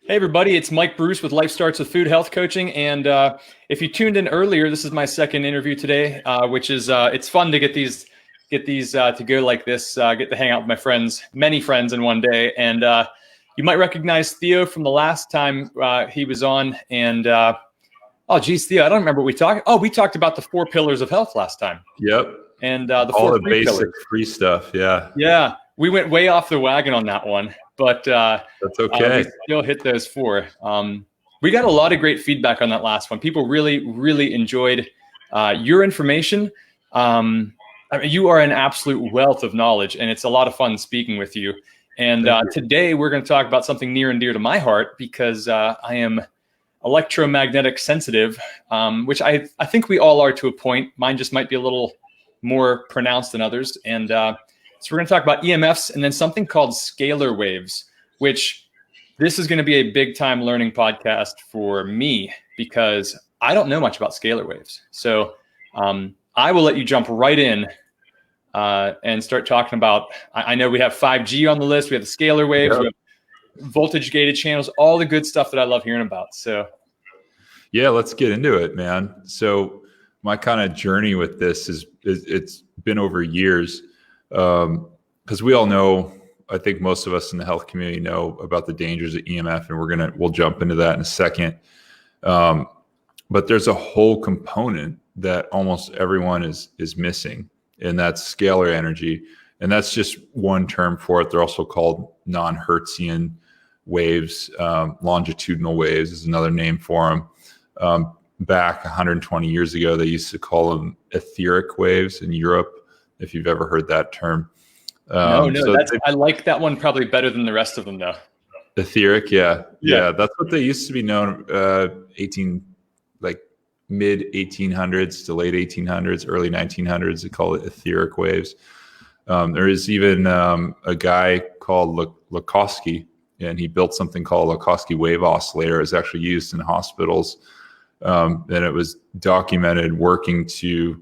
Hey everybody, it's Mike Bruce with Life Starts with Food Health Coaching, and if you tuned in earlier, this is my second interview today, which is it's fun to get these to go like this. Get to hang out with my friends, many friends in one day, and you might recognize Theo from the last time he was on. And oh geez, Theo, I don't remember what we talked. Oh, we talked about the 4 pillars of health last time. Yep. And the all 4 the free basic pillars. Free stuff. Yeah. Yeah, we went way off the wagon on that one, but That's okay. we still hit those 4. We got a lot of great feedback on that last one. People really, really enjoyed your information. I mean, you are an absolute wealth of knowledge, and it's a lot of fun speaking with you. And today we're going to talk about something near and dear to my heart because I am electromagnetic sensitive, which I think we all are to a point. Mine just might be a little more pronounced than others. And so we're going to talk about EMFs and then something called scalar waves, which this is going to be a big time learning podcast for me because I don't know much about scalar waves. So I will let you jump right in and start talking about, I know we have 5G on the list. We have the scalar waves, we have voltage gated channels, all the good stuff that I love hearing about. So yeah, let's get into it, man. So my kind of journey with this is it's been over years because we all know, I think most of us in the health community know about the dangers of EMF, and we'll jump into that in a second. But there's a whole component that almost everyone is missing, and that's scalar energy. And that's just one term for it. They're also called non-Hertzian waves. Longitudinal waves is another name for them. Back 120 years ago, they used to call them etheric waves in Europe, if you've ever heard that term. No, I like that one probably better than the rest of them, though. Etheric, yeah. That's what they used to be known. Mid 1800s to late 1800s, early 1900s. They call it etheric waves. There is even a guy called Lakosky, and he built something called a Lakosky wave oscillator. It's actually used in hospitals, and it was documented working to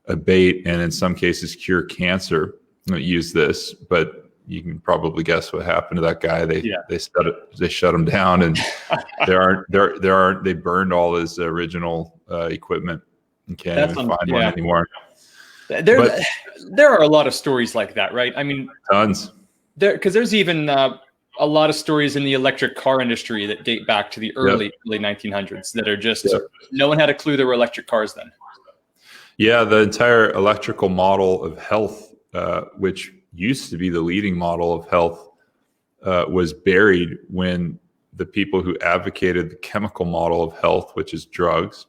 abate and in some cases cure cancer. Use this, but you can probably guess what happened to that guy. They shut him down, and they burned all his original equipment and can't even find one anymore. There are a lot of stories like that, right? I mean, tons. Because there's even a lot of stories in the electric car industry that date back to the early 1900s that are just no one had a clue there were electric cars then. Yeah, the entire electrical model of health, which used to be the leading model of health, was buried when the people who advocated the chemical model of health, which is drugs,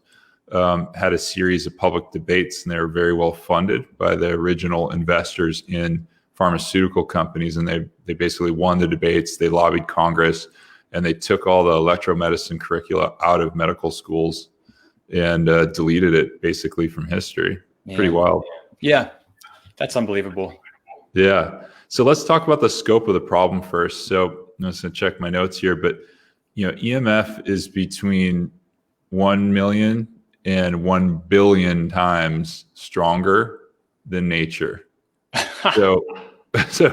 had a series of public debates, and they were very well funded by the original investors in pharmaceutical companies. And they basically won the debates. They lobbied Congress, and they took all the electromedicine curricula out of medical schools and deleted it basically from history. Yeah. Pretty wild. Yeah, that's unbelievable. Yeah. So let's talk about the scope of the problem first. So I'm just going to check my notes here, but EMF is between 1 million and 1 billion times stronger than nature. So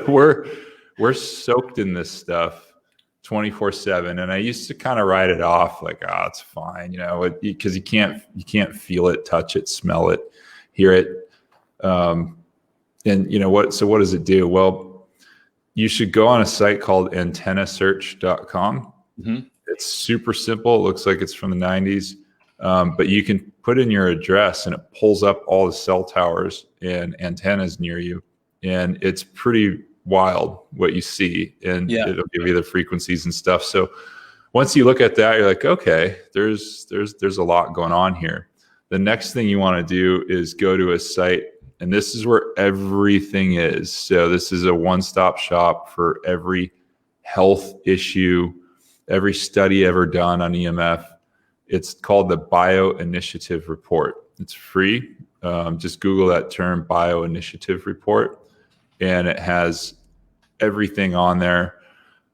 we're soaked in this stuff 24/7. And I used to kind of write it off like, it's fine, because you can't feel it, touch it, smell it, hear it. And so what does it do? Well, you should go on a site called antennasearch.com. Mm-hmm. It's super simple. It looks like it's from the 90s. But you can put in your address and it pulls up all the cell towers and antennas near you. And it's pretty wild what you see. And it'll give you the frequencies and stuff. So once you look at that, you're like, okay, there's a lot going on here. The next thing you want to do is go to a site, and this is where everything is. So this is a one-stop shop for every health issue, every study ever done on EMF. It's called the Bioinitiative Report. It's free. Just Google that term, Bioinitiative Report, and it has everything on there.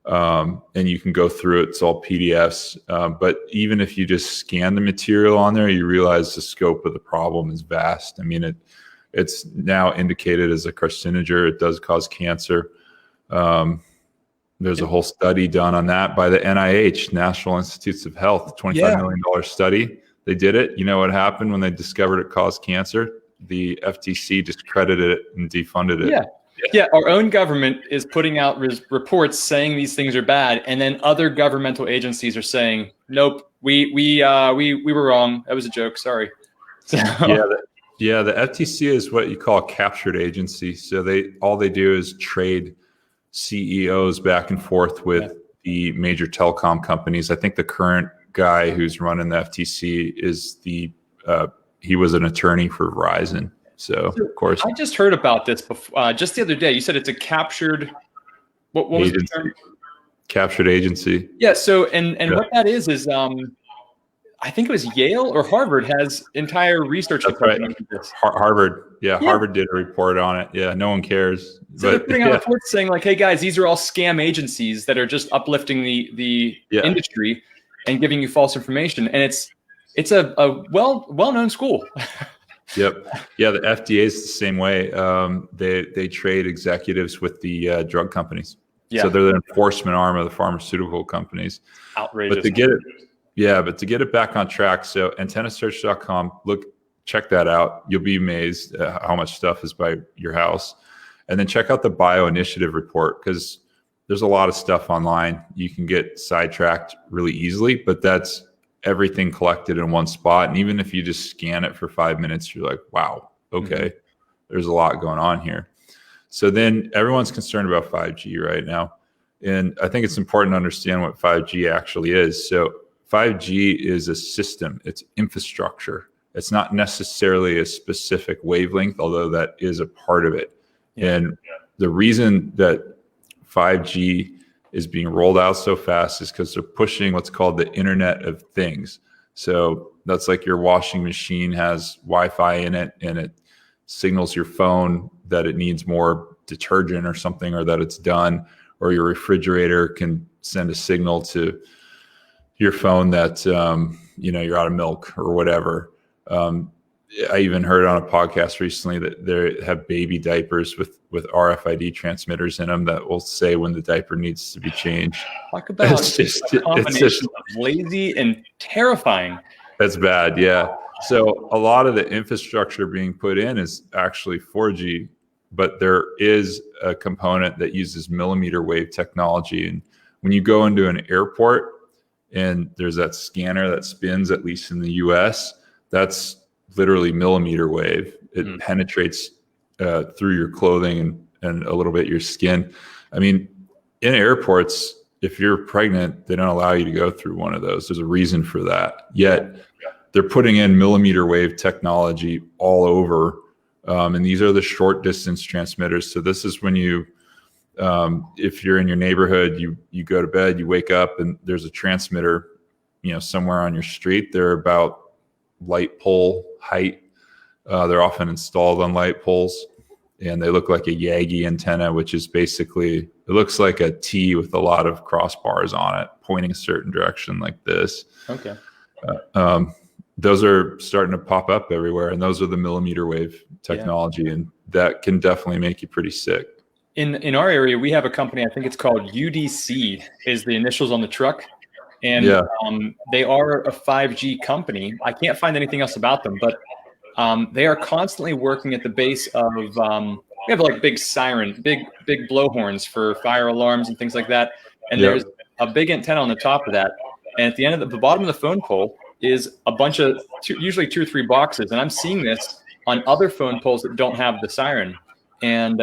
And you can go through it. It's all PDFs. But even if you just scan the material on there, you realize the scope of the problem is vast. I mean, it's now indicated as a carcinogen. It does cause cancer. There's a whole study done on that by the NIH, National Institutes of Health, $25 million study. They did it. You know what happened when they discovered it caused cancer? The FTC discredited it and defunded it. Yeah, our own government is putting out reports saying these things are bad, and then other governmental agencies are saying, "Nope, we were wrong. That was a joke. Sorry." So, the FTC is what you call a captured agency. So all they do is trade CEOs back and forth with the major telecom companies. I think the current guy who's running the FTC is he was an attorney for Verizon. So of course, I just heard about this before, just the other day. You said it's a captured. What was the term? Captured agency. Yeah. So and what that is I think it was Yale or Harvard has entire research. That's right. Harvard. Yeah, Harvard did a report on it. Yeah, no one cares. So they're putting out reports saying like, "Hey guys, these are all scam agencies that are just uplifting the industry and giving you false information." And it's a well-known school. Yep. Yeah, the FDA is the same way. They trade executives with the drug companies. Yeah. So they're the enforcement arm of the pharmaceutical companies. Outrageous. But to get it back on track, so antennasearch.com, check that out. You'll be amazed at how much stuff is by your house. And then check out the Bio Initiative report, because there's a lot of stuff online. You can get sidetracked really easily, but that's everything collected in one spot. And even if you just scan it for 5 minutes, you're like, wow, okay, there's a lot going on here. So then everyone's concerned about 5G right now. And I think it's important to understand what 5G actually is. So 5G is a system, it's infrastructure. It's not necessarily a specific wavelength, although that is a part of it. And the reason that 5G is being rolled out so fast is because they're pushing what's called the Internet of Things. So that's like your washing machine has Wi-Fi in it, and it signals your phone that it needs more detergent or something, or that it's done, or your refrigerator can send a signal to your phone that you're out of milk or whatever. I even heard on a podcast recently that they have baby diapers with RFID transmitters in them that will say when the diaper needs to be changed. Talk about a combination of lazy and terrifying. That's bad, yeah. So a lot of the infrastructure being put in is actually 4G, but there is a component that uses millimeter wave technology. And when you go into an airport and there's that scanner that spins, at least in the US, that's literally millimeter wave. It penetrates through your clothing and a little bit your skin. I mean, in airports, if you're pregnant, they don't allow you to go through one of those. There's a reason for that. Yet they're putting in millimeter wave technology all over. And these are the short distance transmitters. So this is when you, if you're in your neighborhood, you go to bed, you wake up and there's a transmitter, somewhere on your street. They're about light pole height. They're often installed on light poles, and they look like a Yagi antenna, which is basically, it looks like a T with a lot of crossbars on it pointing a certain direction like this. Okay. Those are starting to pop up everywhere, and those are the millimeter wave technology, and that can definitely make you pretty sick. In our area, we have a company, I think it's called UDC, is the initials on the truck. And they are a 5G company. I can't find anything else about them, but they are constantly working at the base of, we have like big siren, big blowhorns for fire alarms and things like that. And there's a big antenna on the top of that. And at the end of the bottom of the phone pole is a bunch of, usually 2 or 3 boxes. And I'm seeing this on other phone poles that don't have the siren. And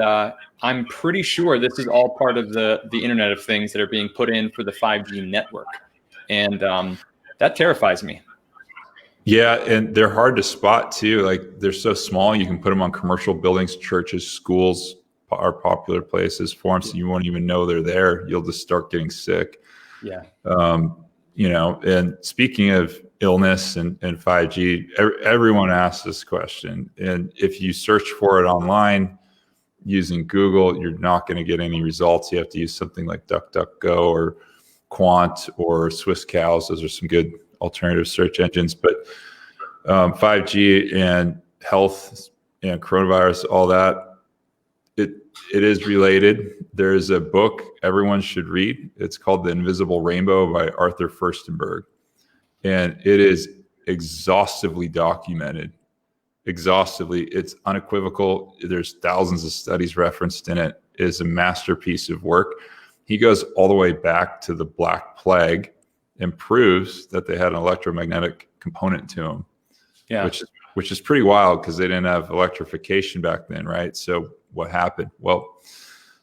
I'm pretty sure this is all part of the Internet of Things that are being put in for the 5G network. And that terrifies me. Yeah, and they're hard to spot too. Like, they're so small, you can put them on commercial buildings, churches, schools are popular places for them, so you won't even know they're there. You'll just start getting sick. Yeah. And speaking of illness and 5G, everyone asks this question. And if you search for it online using Google, you're not going to get any results. You have to use something like DuckDuckGo or Quant or Swiss Cows. Those are some good alternative search engines. But 5G and health and coronavirus, all that, it is related. There's a book everyone should read. It's called The Invisible Rainbow by Arthur Furstenberg. And it is exhaustively documented. Exhaustively. It's unequivocal. There's thousands of studies referenced in it. It is a masterpiece of work. He goes all the way back to the Black Plague and proves that they had an electromagnetic component to them. Yeah. Which is pretty wild because they didn't have electrification back then, right? So what happened? Well,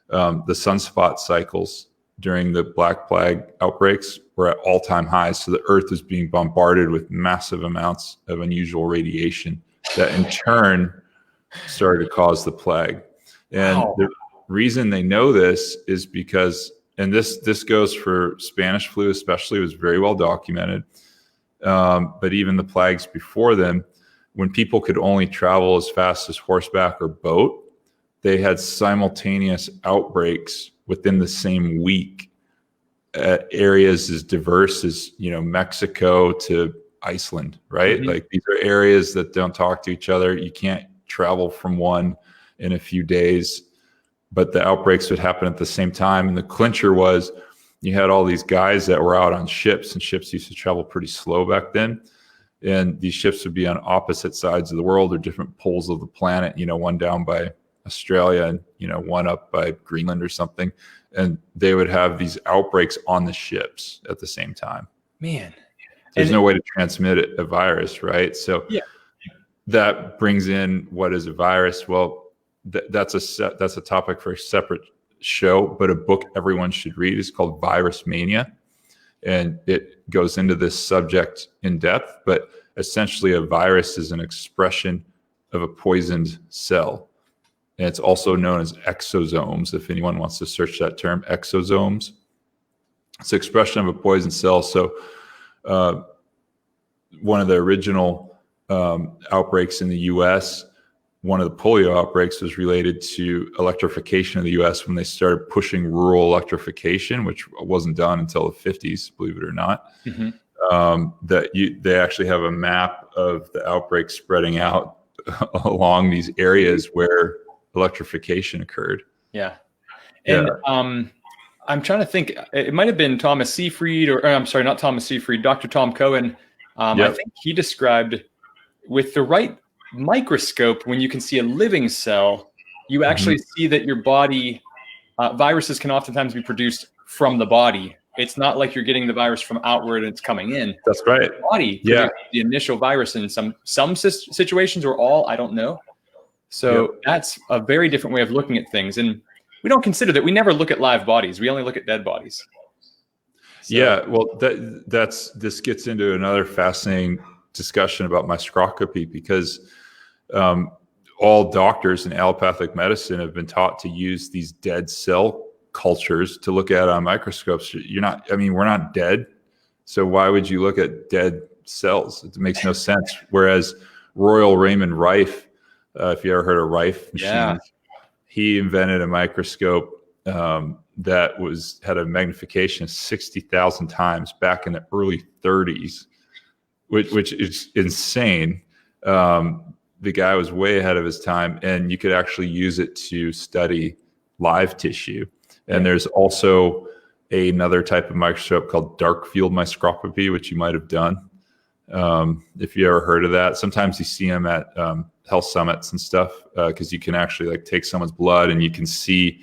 the sunspot cycles during the Black Plague outbreaks were at all-time highs. So the Earth was being bombarded with massive amounts of unusual radiation that in turn started to cause the plague. And the reason they know this is because, and this goes for Spanish flu especially, was very well documented. But even the plagues before them, when people could only travel as fast as horseback or boat, they had simultaneous outbreaks within the same week at areas as diverse as, Mexico to Iceland, right? Mm-hmm. Like these are areas that don't talk to each other. You can't travel from one in a few days, but the outbreaks would happen at the same time. And the clincher was you had all these guys that were out on ships, and ships used to travel pretty slow back then. And these ships would be on opposite sides of the world or different poles of the planet, one down by Australia and, one up by Greenland or something. And they would have these outbreaks on the ships at the same time. Man. There's no way to transmit a virus, right? So yeah. That brings in what is a virus. Well, that's a topic for a separate show, but a book everyone should read is called Virus Mania. And it goes into this subject in depth, but essentially a virus is an expression of a poisoned cell. And it's also known as exosomes, if anyone wants to search that term, exosomes. It's an expression of a poisoned cell. So one of the original outbreaks in the US, one of the polio outbreaks was related to electrification of the US when they started pushing rural electrification, which wasn't done until the 50s, believe it or not. Mm-hmm. They actually have a map of the outbreak spreading out along these areas where electrification occurred. Yeah. And I'm trying to think, it might have been Thomas Seyfried, or I'm sorry, not Thomas Seyfried, Dr. Tom Cohen. I think he described with the right microscope, when you can see a living cell, you actually see that your body, viruses can oftentimes be produced from the body. It's not like you're getting the virus from outward and it's coming in. That's right. The body produces the initial virus in some situations, or all, I don't know. So that's a very different way of looking at things. And we don't consider that. We never look at live bodies. We only look at dead bodies. So. Yeah. Well, this gets into another fascinating discussion about microscopy, because all doctors in allopathic medicine have been taught to use these dead cell cultures to look at on microscopes. We're not dead. So why would you look at dead cells? It makes no sense. Whereas Royal Raymond Rife, if you ever heard of Rife machines, he invented a microscope that had a magnification of 60,000 times back in the early 30s, which is insane. The guy was way ahead of his time, and you could actually use it to study live tissue. And there's also another type of microscope called dark field microscopy, which you might have done. If you ever heard of that, sometimes you see them at health summits and stuff, because you can actually take someone's blood and you can see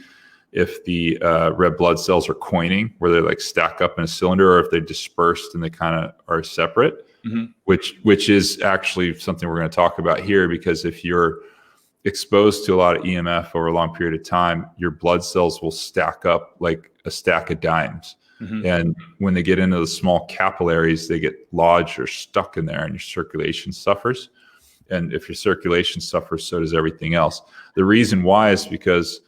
if the red blood cells are coining, where they stack up in a cylinder, or if they're dispersed and they kind of are separate. Mm-hmm. Which is actually something we're going to talk about here, because if you're exposed to a lot of EMF over a long period of time, your blood cells will stack up like a stack of dimes. Mm-hmm. And when they get into the small capillaries, they get lodged or stuck in there, and your circulation suffers. And if your circulation suffers, so does everything else. The reason why is because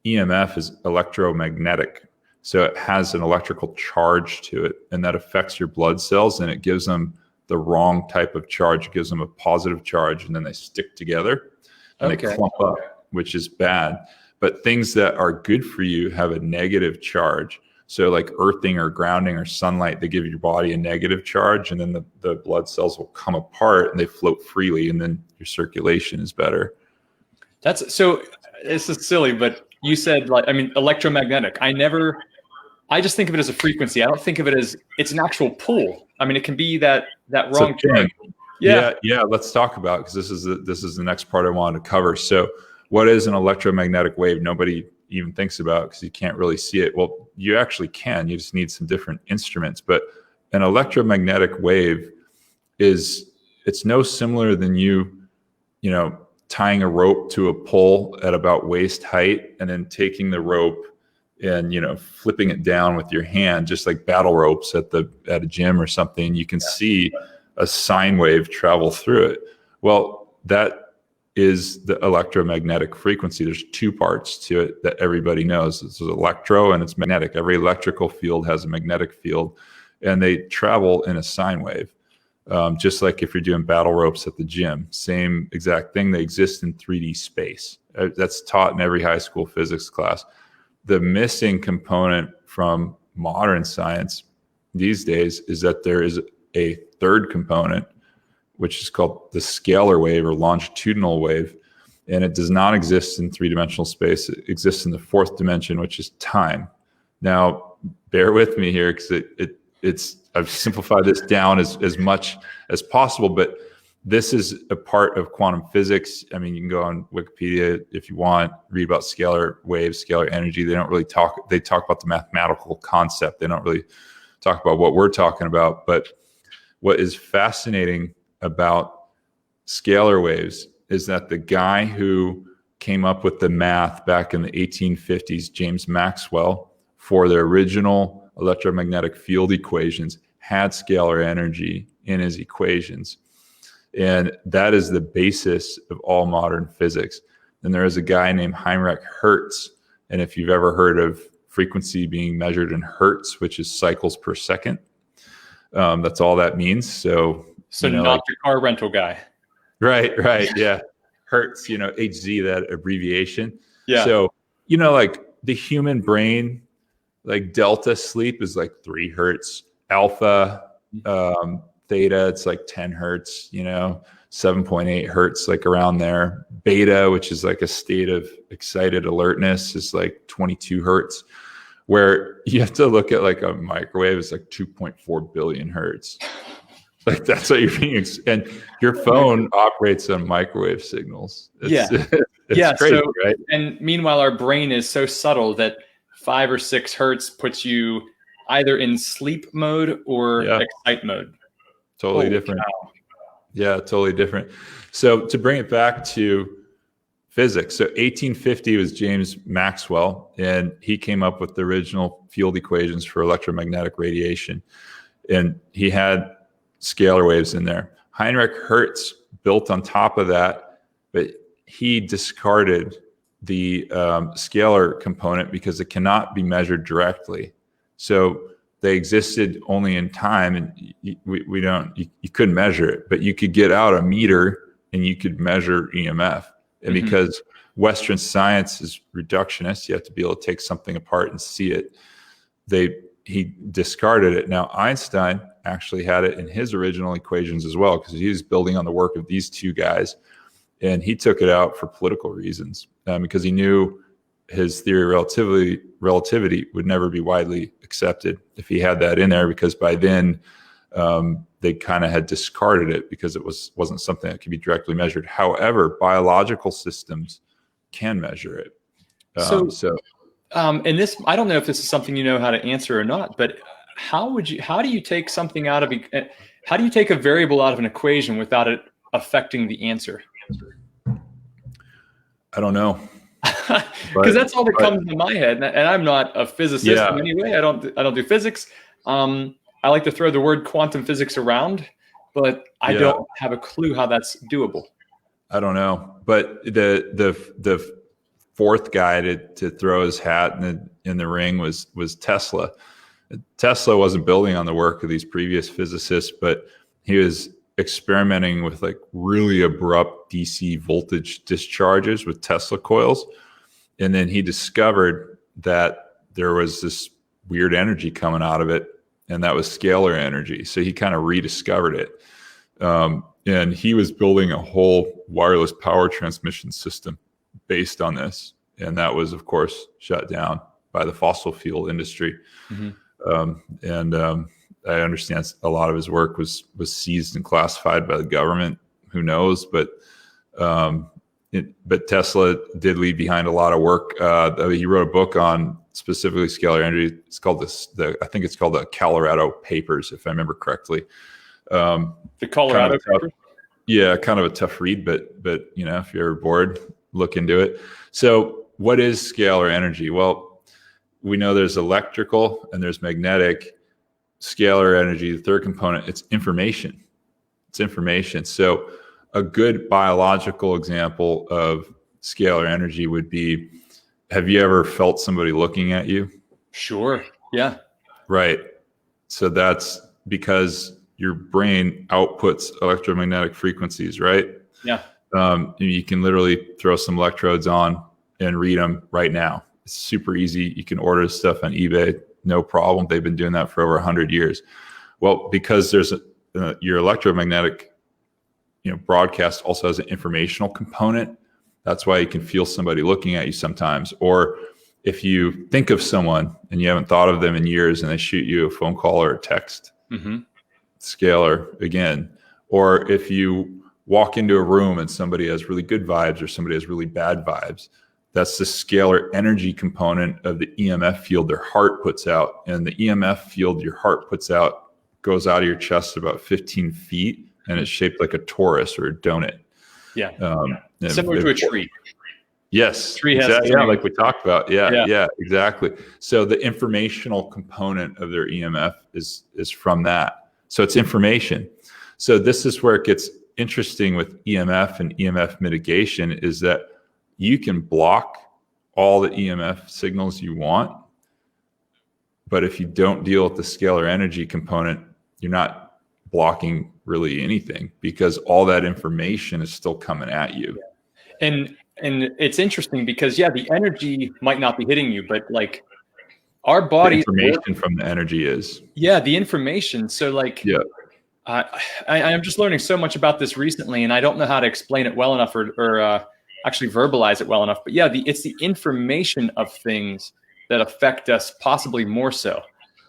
EMF is electromagnetic. So it has an electrical charge to it, and that affects your blood cells, and it gives them the wrong type of charge. It gives them a positive charge, and then they stick together and they clump up, which is bad. But things that are good for you have a negative charge. So like earthing or grounding or sunlight, they give your body a negative charge, and then the blood cells will come apart and they float freely, and then your circulation is better. So this is silly, but you said, like, I mean, electromagnetic. I just think of it as a frequency. I don't think of it as it's an actual pull. I mean, it can be that wrong term. Yeah. Let's talk about, because this is the next part I wanted to cover. So, what is an electromagnetic wave? Nobody even thinks about, because you can't really see it. Well, you actually can. You just need some different instruments. But an electromagnetic wave it's no similar than you know, tying a rope to a pole at about waist height and then taking the rope and, you know, flipping it down with your hand, just like battle ropes at a gym or something. You can see a sine wave travel through it. Well, that is the electromagnetic frequency. There's two parts to it that everybody knows. It's electro and it's magnetic. Every electrical field has a magnetic field, and they travel in a sine wave. Just like if you're doing battle ropes at the gym, same exact thing. They exist in 3D space. That's taught in every high school physics class. The missing component from modern science these days is that there is a third component, which is called the scalar wave or longitudinal wave. And it does not exist in three-dimensional space. It exists in the fourth dimension, which is time. Now, bear with me here, because I've simplified this down as much as possible, but this is a part of quantum physics. I mean, you can go on Wikipedia if you want, read about scalar waves, scalar energy. They talk about the mathematical concept. They don't really talk about what we're talking about. But what is fascinating about scalar waves is that the guy who came up with the math back in the 1850s, James Maxwell, for the original electromagnetic field equations, had scalar energy in his equations. And that is the basis of all modern physics. And there is a guy named Heinrich Hertz. And if you've ever heard of frequency being measured in hertz, which is cycles per second, that's all that means. So you know, not like, the car rental guy. Right. Yeah. Hertz, you know, HZ, that abbreviation. Yeah. So, you know, like the human brain, like delta sleep is like 3 hertz, alpha, theta, it's like 10 hertz, you know, 7.8 hertz, like around there. Beta, which is like a state of excited alertness, is like 22 hertz. Where you have to look at like a microwave, it's like 2.4 billion hertz. Like that's what you're being, and your phone operates on microwave signals. It's crazy, so, right? And meanwhile, our brain is so subtle that 5 or 6 hertz puts you either in sleep mode or excite mode. Totally different. Cow. Yeah, totally different. So to bring it back to physics, so 1850 was James Maxwell, and he came up with the original field equations for electromagnetic radiation, and he had scalar waves in there. Heinrich Hertz built on top of that, but he discarded the scalar component because it cannot be measured directly. So they existed only in time, and you couldn't measure it, but you could get out a meter and you could measure EMF. And because Western science is reductionist, you have to be able to take something apart and see it. He discarded it. Now, Einstein actually had it in his original equations as well, because he was building on the work of these two guys, and he took it out for political reasons, because he knew his theory of relativity would never be widely accepted if he had that in there, because by then they kind of had discarded it because it wasn't something that could be directly measured. However, biological systems can measure it. And this, I don't know if this is something you know how to answer or not, but how do you take something out of, how do you take a variable out of an equation without it affecting the answer? I don't know. Because that's all that comes into my head, and I'm not a physicist in any way. I don't do physics. I like to throw the word quantum physics around, but I don't have a clue how that's doable. I don't know, but the fourth guy to throw his hat in the ring was Tesla. Tesla wasn't building on the work of these previous physicists, but he was experimenting with like really abrupt DC voltage discharges with Tesla coils. And then he discovered that there was this weird energy coming out of it, and that was scalar energy. So he kind of rediscovered it. And he was building a whole wireless power transmission system based on this. and that was, of course, shut down by the fossil fuel industry. I understand a lot of his work was seized and classified by the government. Who knows? But Tesla did leave behind a lot of work. He wrote a book on specifically scalar energy. It's called I think it's called the Colorado Papers, if I remember correctly. The Colorado Papers? Yeah, kind of a tough read, but if you're bored, look into it. So what is scalar energy? Well, we know there's electrical and there's magnetic. Scalar energy, the third component, it's information. It's information. So a good biological example of scalar energy would be, have you ever felt somebody looking at you? Sure. Yeah. Right. So that's because your brain outputs electromagnetic frequencies, right? Yeah. You can literally throw some electrodes on and read them right now. It's super easy. You can order stuff on eBay, no problem. They've been doing that for over 100 years. Well, because there's your electromagnetic, broadcast also has an informational component. That's why you can feel somebody looking at you sometimes. Or if you think of someone and you haven't thought of them in years and they shoot you a phone call or a text, scalar again. Or if you walk into a room and somebody has really good vibes or somebody has really bad vibes, that's the scalar energy component of the EMF field their heart puts out. And the EMF field your heart puts out goes out of your chest about 15 feet, and it's shaped like a torus or a donut. Yeah. Similar to a tree. Yes. Tree has like we talked about. Yeah, exactly. So the informational component of their EMF is from that. So it's information. So this is where it gets interesting with EMF and EMF mitigation, is that you can block all the EMF signals you want, but if you don't deal with the scalar energy component, you're not blocking really anything, because all that information is still coming at you. And it's interesting because the energy might not be hitting you, but like our body, information from the energy is the information. So I'm just learning so much about this recently, and I don't know how to explain it well enough or actually verbalize it well enough. But it's the information of things that affect us possibly more so.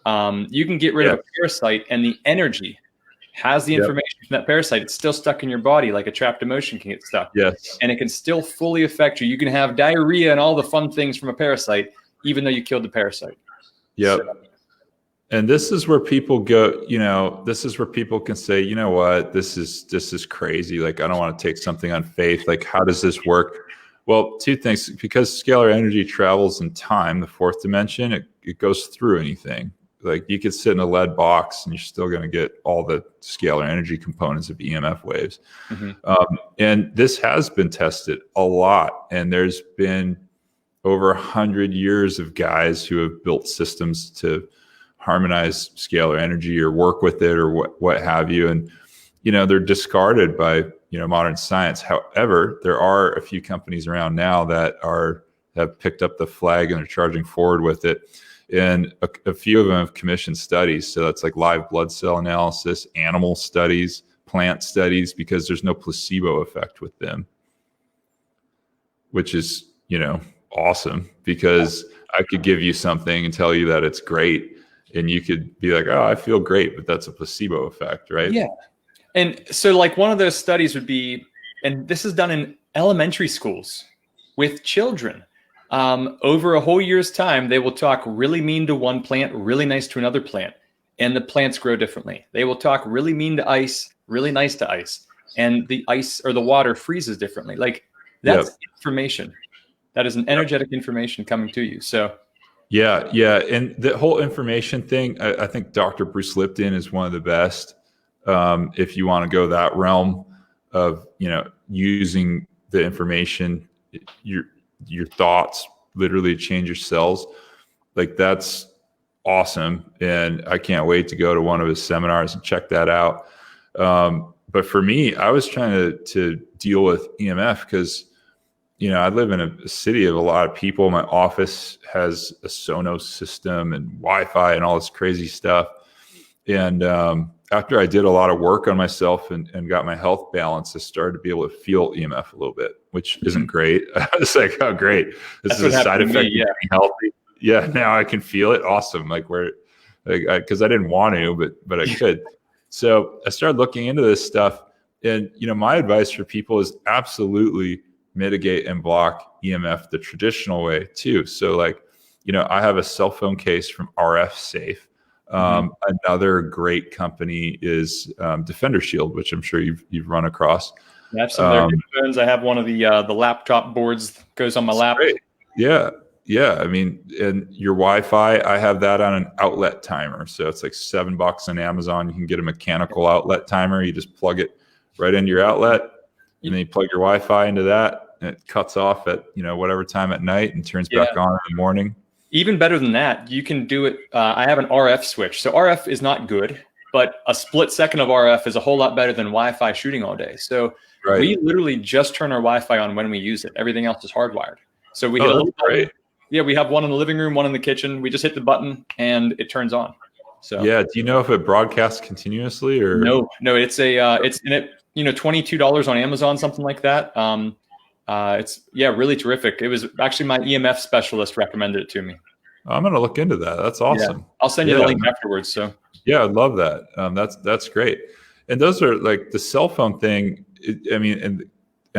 You can get rid of a parasite, and the energy has the information from that parasite. It's still stuck in your body, like a trapped emotion can get stuck. Yes. And it can still fully affect you. You can have diarrhea and all the fun things from a parasite, even though you killed the parasite. Yep. So, and this is where people go, this is where people can say, you know what, this is crazy. Like, I don't want to take something on faith. Like, how does this work? Well, two things, because scalar energy travels in time, the fourth dimension, it goes through anything. Like, you could sit in a lead box and you're still going to get all the scalar energy components of EMF waves. And this has been tested a lot. And there's been over 100 years of guys who have built systems to harmonize scalar energy or work with it or what have you. And, they're discarded by, modern science. However, there are a few companies around now that have picked up the flag and are charging forward with it. And a few of them have commissioned studies. So that's like live blood cell analysis, animal studies, plant studies, because there's no placebo effect with them, which is, awesome, because I could give you something and tell you that it's great. And you could be like, oh, I feel great, but that's a placebo effect, right? Yeah. And so like one of those studies would be, and this is done in elementary schools with children. Over a whole year's time, they will talk really mean to one plant, really nice to another plant, and the plants grow differently. They will talk really mean to ice, really nice to ice, and the ice or the water freezes differently. Like, that's information. That is an energetic information coming to you. So yeah. And the whole information thing, I think Dr. Bruce Lipton is one of the best. If you want to go that realm of, using the information, your thoughts literally change your cells. Like, that's awesome. And I can't wait to go to one of his seminars and check that out. But for me, I was trying to deal with EMF because, I live in a city of a lot of people. My office has a Sonos system and Wi-Fi and all this crazy stuff. And after I did a lot of work on myself and got my health balanced, I started to be able to feel EMF a little bit. which isn't great. I was like, oh, great. This is a side effect of being healthy. Yeah, now I can feel it. Awesome. Because I didn't want to, but I could. So I started looking into this stuff. And, my advice for people is absolutely mitigate and block EMF the traditional way too. So I have a cell phone case from RF Safe. Another great company is Defender Shield, which I'm sure you've run across. I have some of their good phones. I have one of the laptop boards that goes on my lap. Great. Yeah. I mean, and your Wi-Fi, I have that on an outlet timer. So it's like $7 on Amazon. You can get a mechanical outlet timer. You just plug it right into your outlet, and then you plug your Wi-Fi into that, and it cuts off at whatever time at night and turns back on in the morning. Even better than that, you can do it. I have an RF switch. So RF is not good, but a split second of RF is a whole lot better than Wi-Fi shooting all day. So we literally just turn our Wi-Fi on when we use it. Everything else is hardwired. So we hit a little button. Yeah, we have one in the living room, one in the kitchen. We just hit the button and it turns on. So do you know if it broadcasts continuously or no? It's it's in it. $22 on Amazon, something like that. It's really terrific. It was actually my EMF specialist recommended it to me. I'm going to look into that. That's awesome. Yeah. I'll send you the link afterwards. So yeah, I'd love that. That's great. And those are like the cell phone thing. And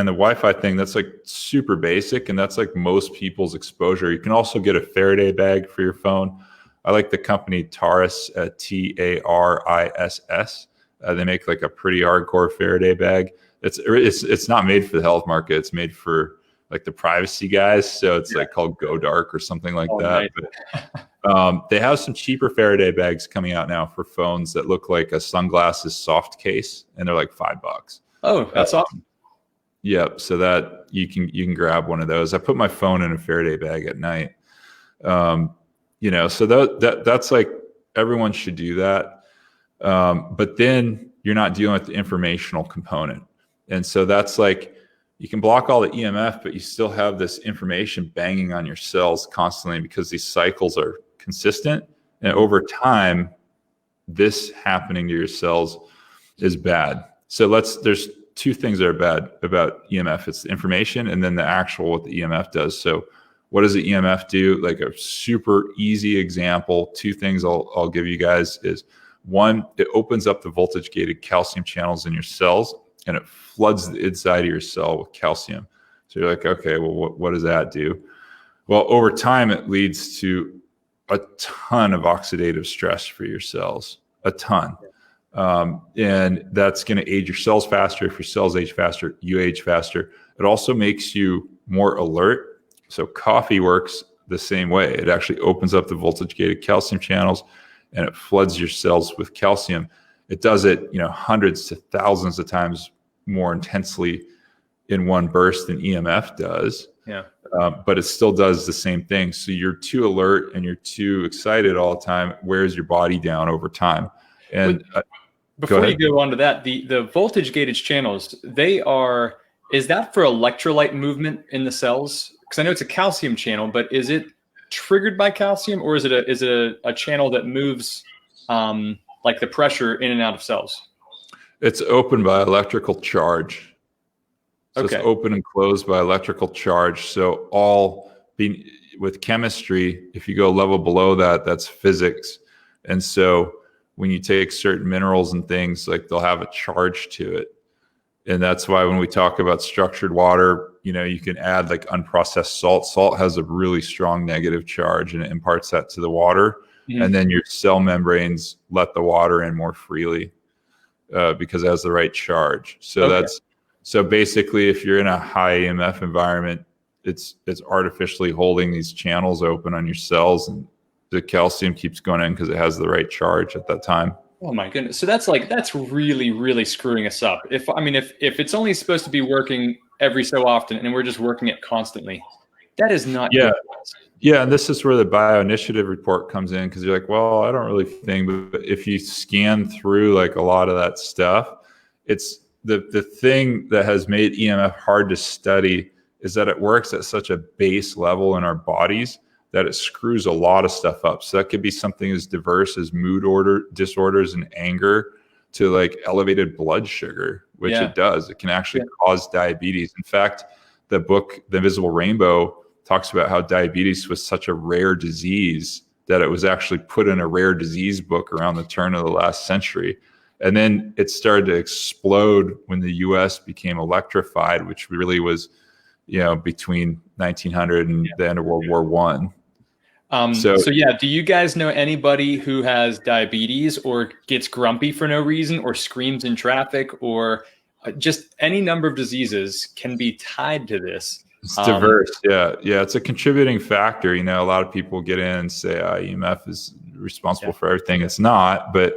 the Wi-Fi thing, that's like super basic, and that's like most people's exposure. You can also get a Faraday bag for your phone. I like the company Tariss, TARISS. They make like a pretty hardcore Faraday bag. It's not made for the health market. It's made for like the privacy guys. So it's like called Go Dark or something like that. Nice. But they have some cheaper Faraday bags coming out now for phones that look like a sunglasses soft case, and they're like $5. Oh, that's awesome. Yep. So that you can grab one of those. I put my phone in a Faraday bag at night. So that's like everyone should do that. But then you're not dealing with the informational component. And so that's like, you can block all the EMF, but you still have this information banging on your cells constantly because these cycles are consistent. And over time, this happening to your cells is bad. So there's two things that are bad about EMF. It's the information and then the actual what the EMF does. So what does the EMF do? Like a super easy example, two things I'll give you guys is, one, it opens up the voltage gated calcium channels in your cells and it floods the inside of your cell with calcium. So you're like, okay, well, what does that do? Well, over time, it leads to a ton of oxidative stress for your cells, a ton. And that's going to age your cells faster. If your cells age faster, you age faster. It also makes you more alert. So coffee works the same way. It actually opens up the voltage gated calcium channels and it floods your cells with calcium. It does it, hundreds to thousands of times more intensely in one burst than EMF does. Yeah. But it still does the same thing. So you're too alert and you're too excited all the time. Wears your body down over time. And before you go on to that, the voltage gated channels, is that for electrolyte movement in the cells? Because I know it's a calcium channel, but is it triggered by calcium, or is it a channel that moves like the pressure in and out of cells? It's open by electrical charge. So It's open and closed by electrical charge. So with chemistry, if you go a level below that, that's physics. And so when you take certain minerals and things, like they'll have a charge to it. And that's why when we talk about structured water, you can add like unprocessed salt. Salt has a really strong negative charge and it imparts that to the water. Mm-hmm. And then your cell membranes let the water in more freely because it has the right charge. So so basically if you're in a high EMF environment, it's artificially holding these channels open on your cells, and the calcium keeps going in because it has the right charge at that time. Oh my goodness. So that's really, really screwing us up. If it's only supposed to be working every so often and we're just working it constantly, that is not good. Yeah. And this is where the Bio-Initiative report comes in, because you're like, well, I don't really think, but if you scan through like a lot of that stuff, it's the thing that has made EMF hard to study is that it works at such a base level in our bodies that it screws a lot of stuff up. So that could be something as diverse as mood disorders and anger to like elevated blood sugar, which it does. It can actually cause diabetes. In fact, the book, The Invisible Rainbow, talks about how diabetes was such a rare disease that it was actually put in a rare disease book around the turn of the last century. And then it started to explode when the US became electrified, which really was, between 1900 and the end of World War One. So yeah, do you guys know anybody who has diabetes or gets grumpy for no reason or screams in traffic or just any number of diseases can be tied to this? It's diverse. Yeah. It's a contributing factor. A lot of people get in and say EMF is responsible for everything. It's not, but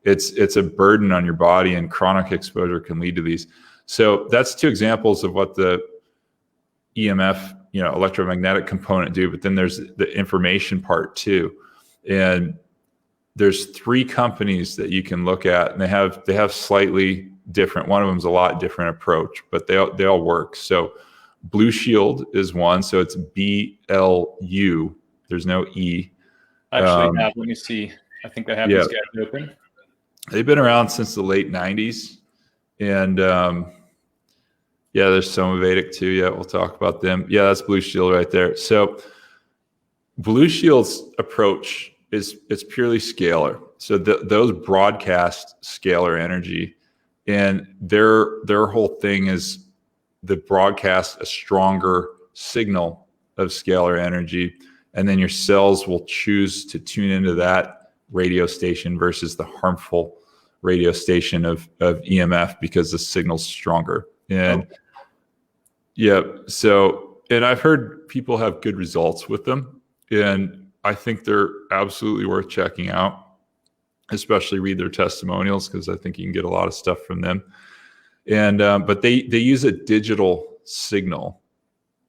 it's a burden on your body, and chronic exposure can lead to these. So that's two examples of what the EMF, electromagnetic component do, but then there's the information part too. And there's 3 companies that you can look at, and they have slightly different, one of them's a lot different approach, but they all work. So Blue Shield is one. So it's BLU. There's no E. Actually, let me see. I think I have these guys open. They've been around since the late 90s. And there's Somavedic too. Yeah, we'll talk about them. Yeah, that's Blue Shield right there. So Blue Shield's approach is purely scalar. So those broadcast scalar energy, and their whole thing is the broadcast a stronger signal of scalar energy, and then your cells will choose to tune into that radio station versus the harmful radio station of EMF because the signal's stronger. And and I've heard people have good results with them, and I think they're absolutely worth checking out, especially read their testimonials, because I think you can get a lot of stuff from them. And but they use a digital signal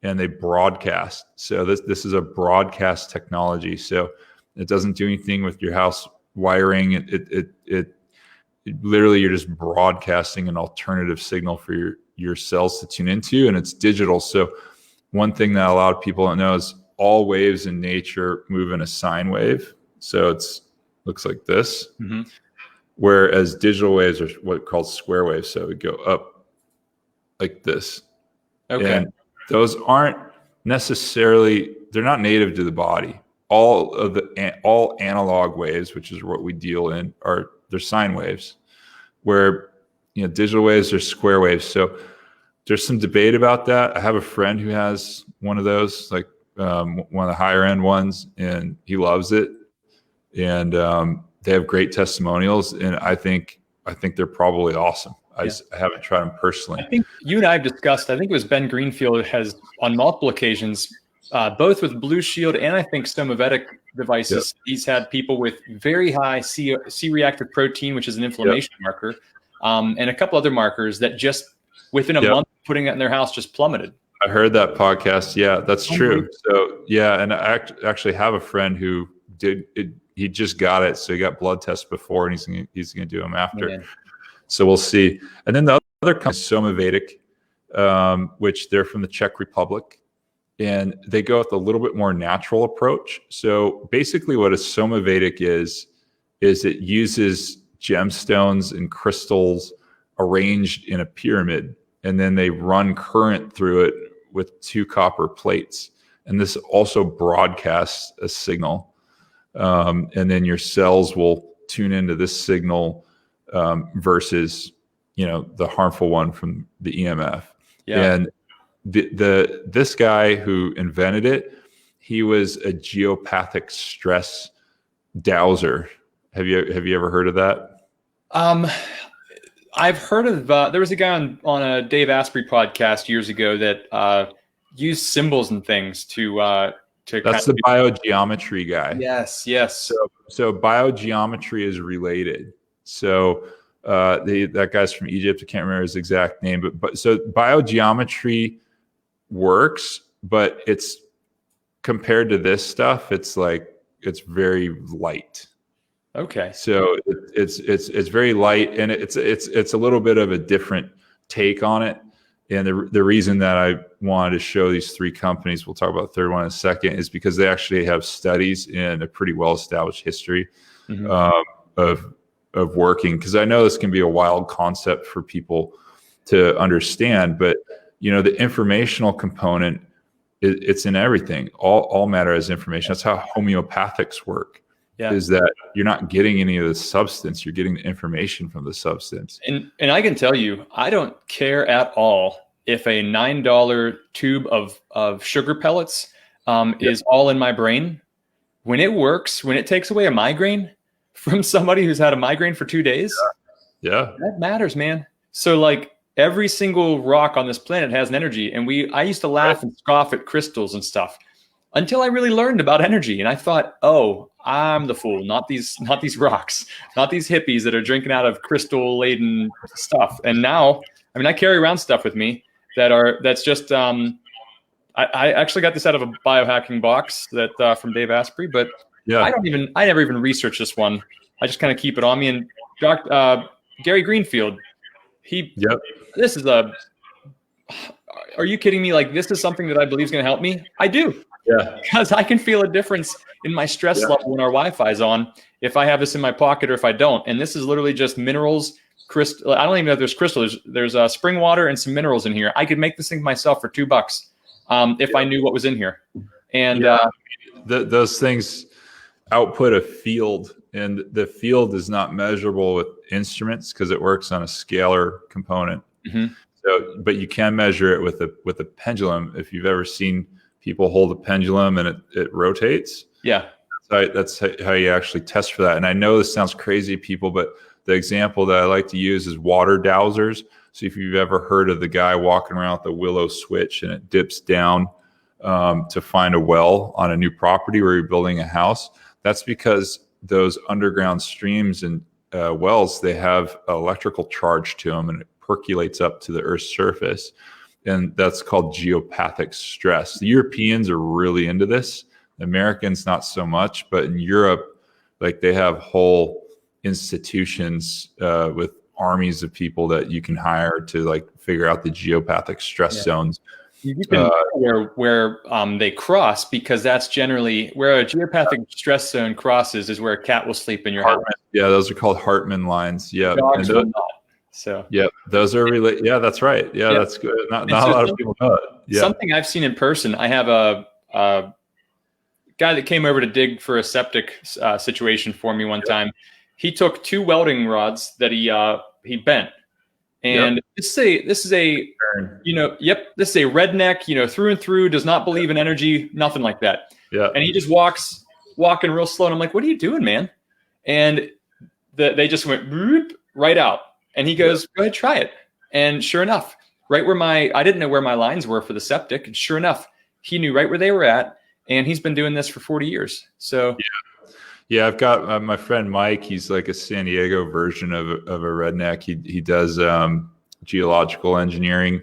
and they broadcast. So this is a broadcast technology. So it doesn't do anything with your house wiring. It literally, you're just broadcasting an alternative signal for your cells to tune into, and it's digital. So one thing that a lot of people don't know is all waves in nature move in a sine wave. So looks like this. Mm-hmm. Whereas digital waves are what called square waves. So we go up like this. Okay. And those aren't necessarily, they're not native to the body. All analog waves, which is what we deal in, they're sine waves, where digital waves are square waves. So there's some debate about that. I have a friend who has one of those, like one of the higher end ones, and he loves it. And they have great testimonials, and I think they're probably awesome. I haven't tried them personally. I think you and I have discussed, I think it was Ben Greenfield has on multiple occasions, both with Blue Shield and I think Somavedic devices, he's had people with very high C-reactive protein, which is an inflammation marker, and a couple other markers that just within a month putting it in their house just plummeted. I heard that podcast. Yeah, that's true. So and I actually have a friend who did it. He just got it, so he got blood tests before, and he's gonna do them after. Yeah. So we'll see. And then the other company is Somavedic, which they're from the Czech Republic, and they go with a little bit more natural approach. So basically, what a Somavedic is it uses gemstones and crystals arranged in a pyramid, and then they run current through it with 2 copper plates, and this also broadcasts a signal. And then your cells will tune into this signal versus, the harmful one from the EMF. Yeah. And this guy who invented it, he was a geopathic stress dowser. Have you ever heard of that? I've heard of. There was a guy on a Dave Asprey podcast years ago that used symbols and things to. That's the biogeometry guy. Yes. So biogeometry is related. So that guy's from Egypt. I can't remember his exact name, but so biogeometry works, but it's compared to this stuff, it's very light. Okay. So it's very light, and it's a little bit of a different take on it. And the reason that I wanted to show these 3 companies, we'll talk about the third one in a second, is because they actually have studies and a pretty well-established history of working. Because I know this can be a wild concept for people to understand, but the informational component, it's in everything. All matter is information. That's how homeopathics work. Yeah. Is that you're not getting any of the substance, you're getting the information from the substance. And I can tell you, I don't care at all if a $9 tube of sugar pellets is all in my brain. When it works, when it takes away a migraine from somebody who's had a migraine for 2 days, yeah, that matters, man. So like every single rock on this planet has an energy. And I used to laugh and scoff at crystals and stuff until I really learned about energy. And I thought, oh, I'm the fool, not these rocks, not these hippies that are drinking out of crystal laden stuff. And now, I mean, I carry around stuff with me that's just, I actually got this out of a biohacking box that from Dave Asprey, but yeah, I never even researched this one. I just kind of keep it on me. And Gary Greenfield, this is are you kidding me? Like, this is something that I believe is going to help me. I do. Yeah. Because I can feel a difference in my stress level when our Wi-Fi is on, if I have this in my pocket or if I don't. And this is literally just minerals, crystal. I don't even know if there's crystal. There's spring water and some minerals in here. I could make this thing myself for $2 if I knew what was in here. And those things output a field, and the field is not measurable with instruments because it works on a scalar component. Mm-hmm. So, but you can measure it with a pendulum. If you've ever seen people hold a pendulum and it rotates. Yeah. That's how you actually test for that. And I know this sounds crazy to people, but the example that I like to use is water dowsers. So if you've ever heard of the guy walking around with a willow switch and it dips down to find a well on a new property where you're building a house, that's because those underground streams and wells, they have electrical charge to them and it percolates up to the Earth's surface. And that's called geopathic stress. The Europeans are really into this. The Americans, not so much. But in Europe, like, they have whole institutions with armies of people that you can hire to like figure out the geopathic stress zones. You can where they cross, because that's generally where a geopathic stress zone crosses is where a cat will sleep in your house. Yeah, those are called Hartman lines. Yeah, dogs will not. So those are really that's right. Yeah, that's good. Not a lot of people know it. Yeah. Something I've seen in person. I have a guy that came over to dig for a septic situation for me one time. He took 2 welding rods that he bent, and this is a redneck, through and through, does not believe in energy, nothing like that. Yeah, and he just walking real slow, and I'm like, "What are you doing, man?" And they just went right out. And he goes, "Go ahead, try it." And sure enough, right where I didn't know where my lines were for the septic. And sure enough, he knew right where they were at. And he's been doing this for 40 years. So yeah, I've got my friend Mike. He's like a San Diego version of a redneck. He does geological engineering,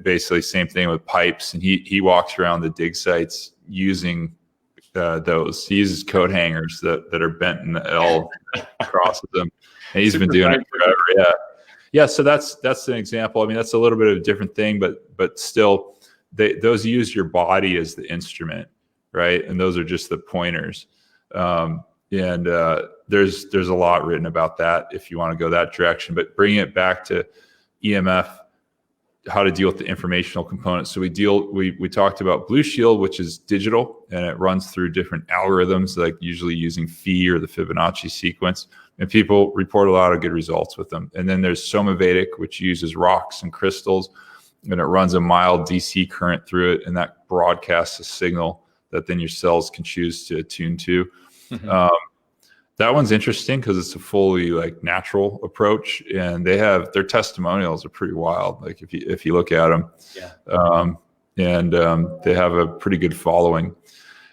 basically same thing with pipes. And he walks around the dig sites using those. He uses coat hangers that are bent and all crosses them. And he's been doing it forever. Yeah. So that's an example. I mean, that's a little bit of a different thing, but still, those use your body as the instrument, right? And those are just the pointers. There's a lot written about that if you want to go that direction. But bringing it back to EMF, how to deal with the informational components. So we talked about Blue Shield, which is digital, and it runs through different algorithms, like usually using phi or the Fibonacci sequence, and people report a lot of good results with them. And then there's Somavedic, which uses rocks and crystals, and it runs a mild DC current through it, and that broadcasts a signal that then your cells can choose to attune to. Mm-hmm. That one's interesting because it's a fully like natural approach, and their testimonials are pretty wild. Like if you look at them, they have a pretty good following.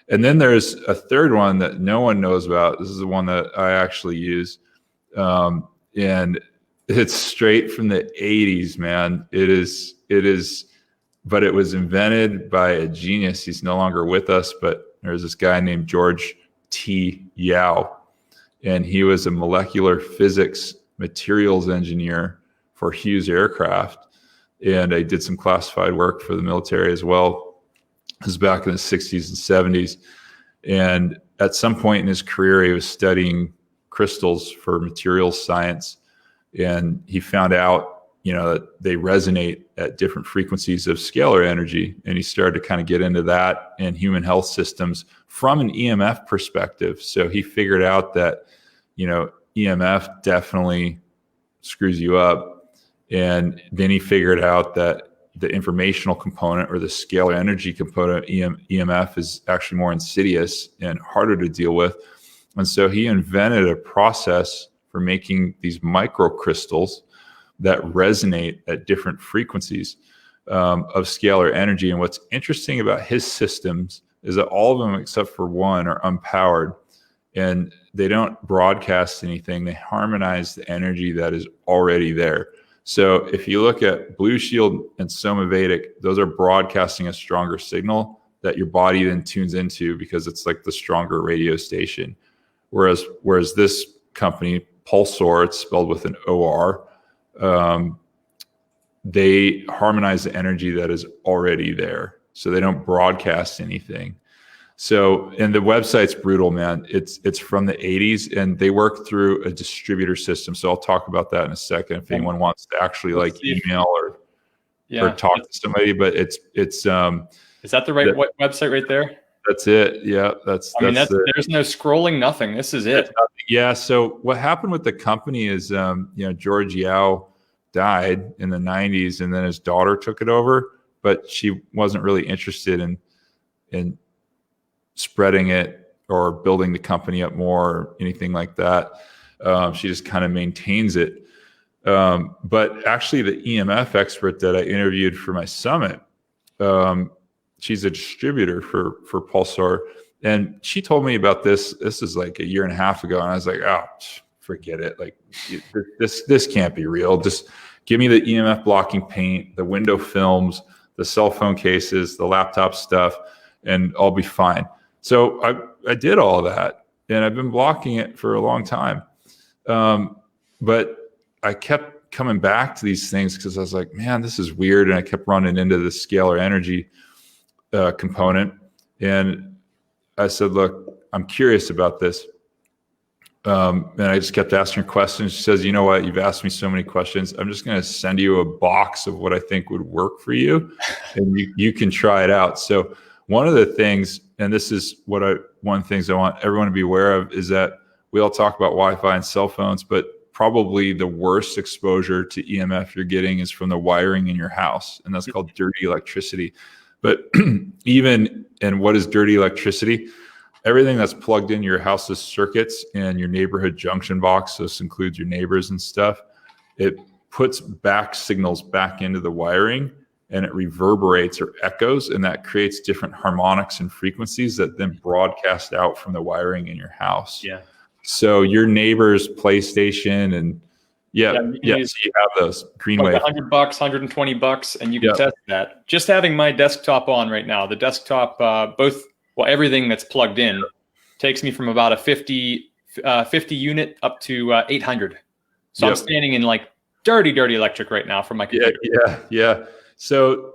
And then there's a third one that no one knows about. This is the one that I actually use, and it's straight from the 80s, man. It is, but it was invented by a genius. He's no longer with us, but there's this guy named George T. Yao. And he was a molecular physics materials engineer for Hughes Aircraft. And I did some classified work for the military as well. This was back in the 60s and 70s. And at some point in his career, he was studying crystals for materials science. And he found out that they resonate at different frequencies of scalar energy. And he started to kind of get into that and human health systems from an EMF perspective. So he figured out that, EMF definitely screws you up. And then he figured out that the informational component or the scalar energy component of EMF is actually more insidious and harder to deal with. And so he invented a process for making these microcrystals that resonate at different frequencies of scalar energy. And what's interesting about his systems is that all of them, except for one, are unpowered, and they don't broadcast anything. They harmonize the energy that is already there. So if you look at Blue Shield and Somavedic, those are broadcasting a stronger signal that your body then tunes into because it's like the stronger radio station. Whereas this company, Pulsar, it's spelled with an O-R, they harmonize the energy that is already there. So they don't broadcast anything. So, and the website's brutal, man. It's from the 80s, and they work through a distributor system. So I'll talk about that in a second if anyone wants to actually email or talk to somebody. But it's is that the right website right there? That's it. Yeah, that's there's no scrolling, nothing. This is it. Yeah. So what happened with the company is, George Yao died in the 90s, and then his daughter took it over, but she wasn't really interested in spreading it or building the company up more or anything like that. She just kind of maintains it. But actually the EMF expert that I interviewed for my summit, she's a distributor for Pulsar. And she told me about this. This is like a year and a half ago. And I was like, oh, forget it. Like this can't be real. Just give me the EMF blocking paint, the window films, the cell phone cases, the laptop stuff, and I'll be fine. So I did all that, and I've been blocking it for a long time. But I kept coming back to these things because I was like, man, this is weird. And I kept running into the scalar energy component. And I said, look, I'm curious about this. And I just kept asking her questions. She says, you know what? You've asked me so many questions. I'm just going to send you a box of what I think would work for you, and you can try it out. So one of the things, and this is one of the things I want everyone to be aware of, is that we all talk about Wi-Fi and cell phones, but probably the worst exposure to EMF you're getting is from the wiring in your house, and that's called dirty electricity. But and what is dirty electricity? Everything that's plugged in your house's circuits and your neighborhood junction box, so this includes your neighbors and stuff, it puts back signals back into the wiring, and it reverberates or echoes, and that creates different harmonics and frequencies that then broadcast out from the wiring in your house. Yeah. So your neighbor's PlayStation and so you have those GreenWave. $100, $120, and you can test that. Just having my desktop on right now, the desktop, everything that's plugged in takes me from about a 50 unit up to 800. So I'm standing in like dirty electric right now from my computer. Yeah. So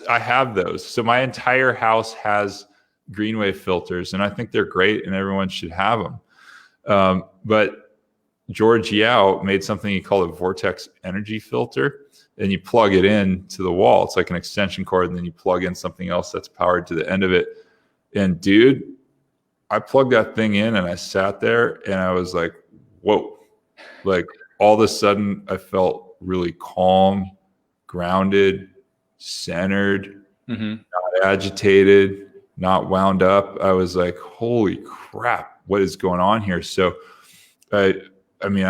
I have those. So my entire house has GreenWave filters, and I think they're great, and everyone should have them. But George Yao made something he called a vortex energy filter, and you plug it in to the wall. It's like an extension cord, and then you plug in something else that's powered to the end of it. And dude, I plugged that thing in, and I sat there, and I was like, whoa. Like all of a sudden I felt really calm, grounded, centered, not agitated, not wound up. I was like, holy crap, what is going on here? So I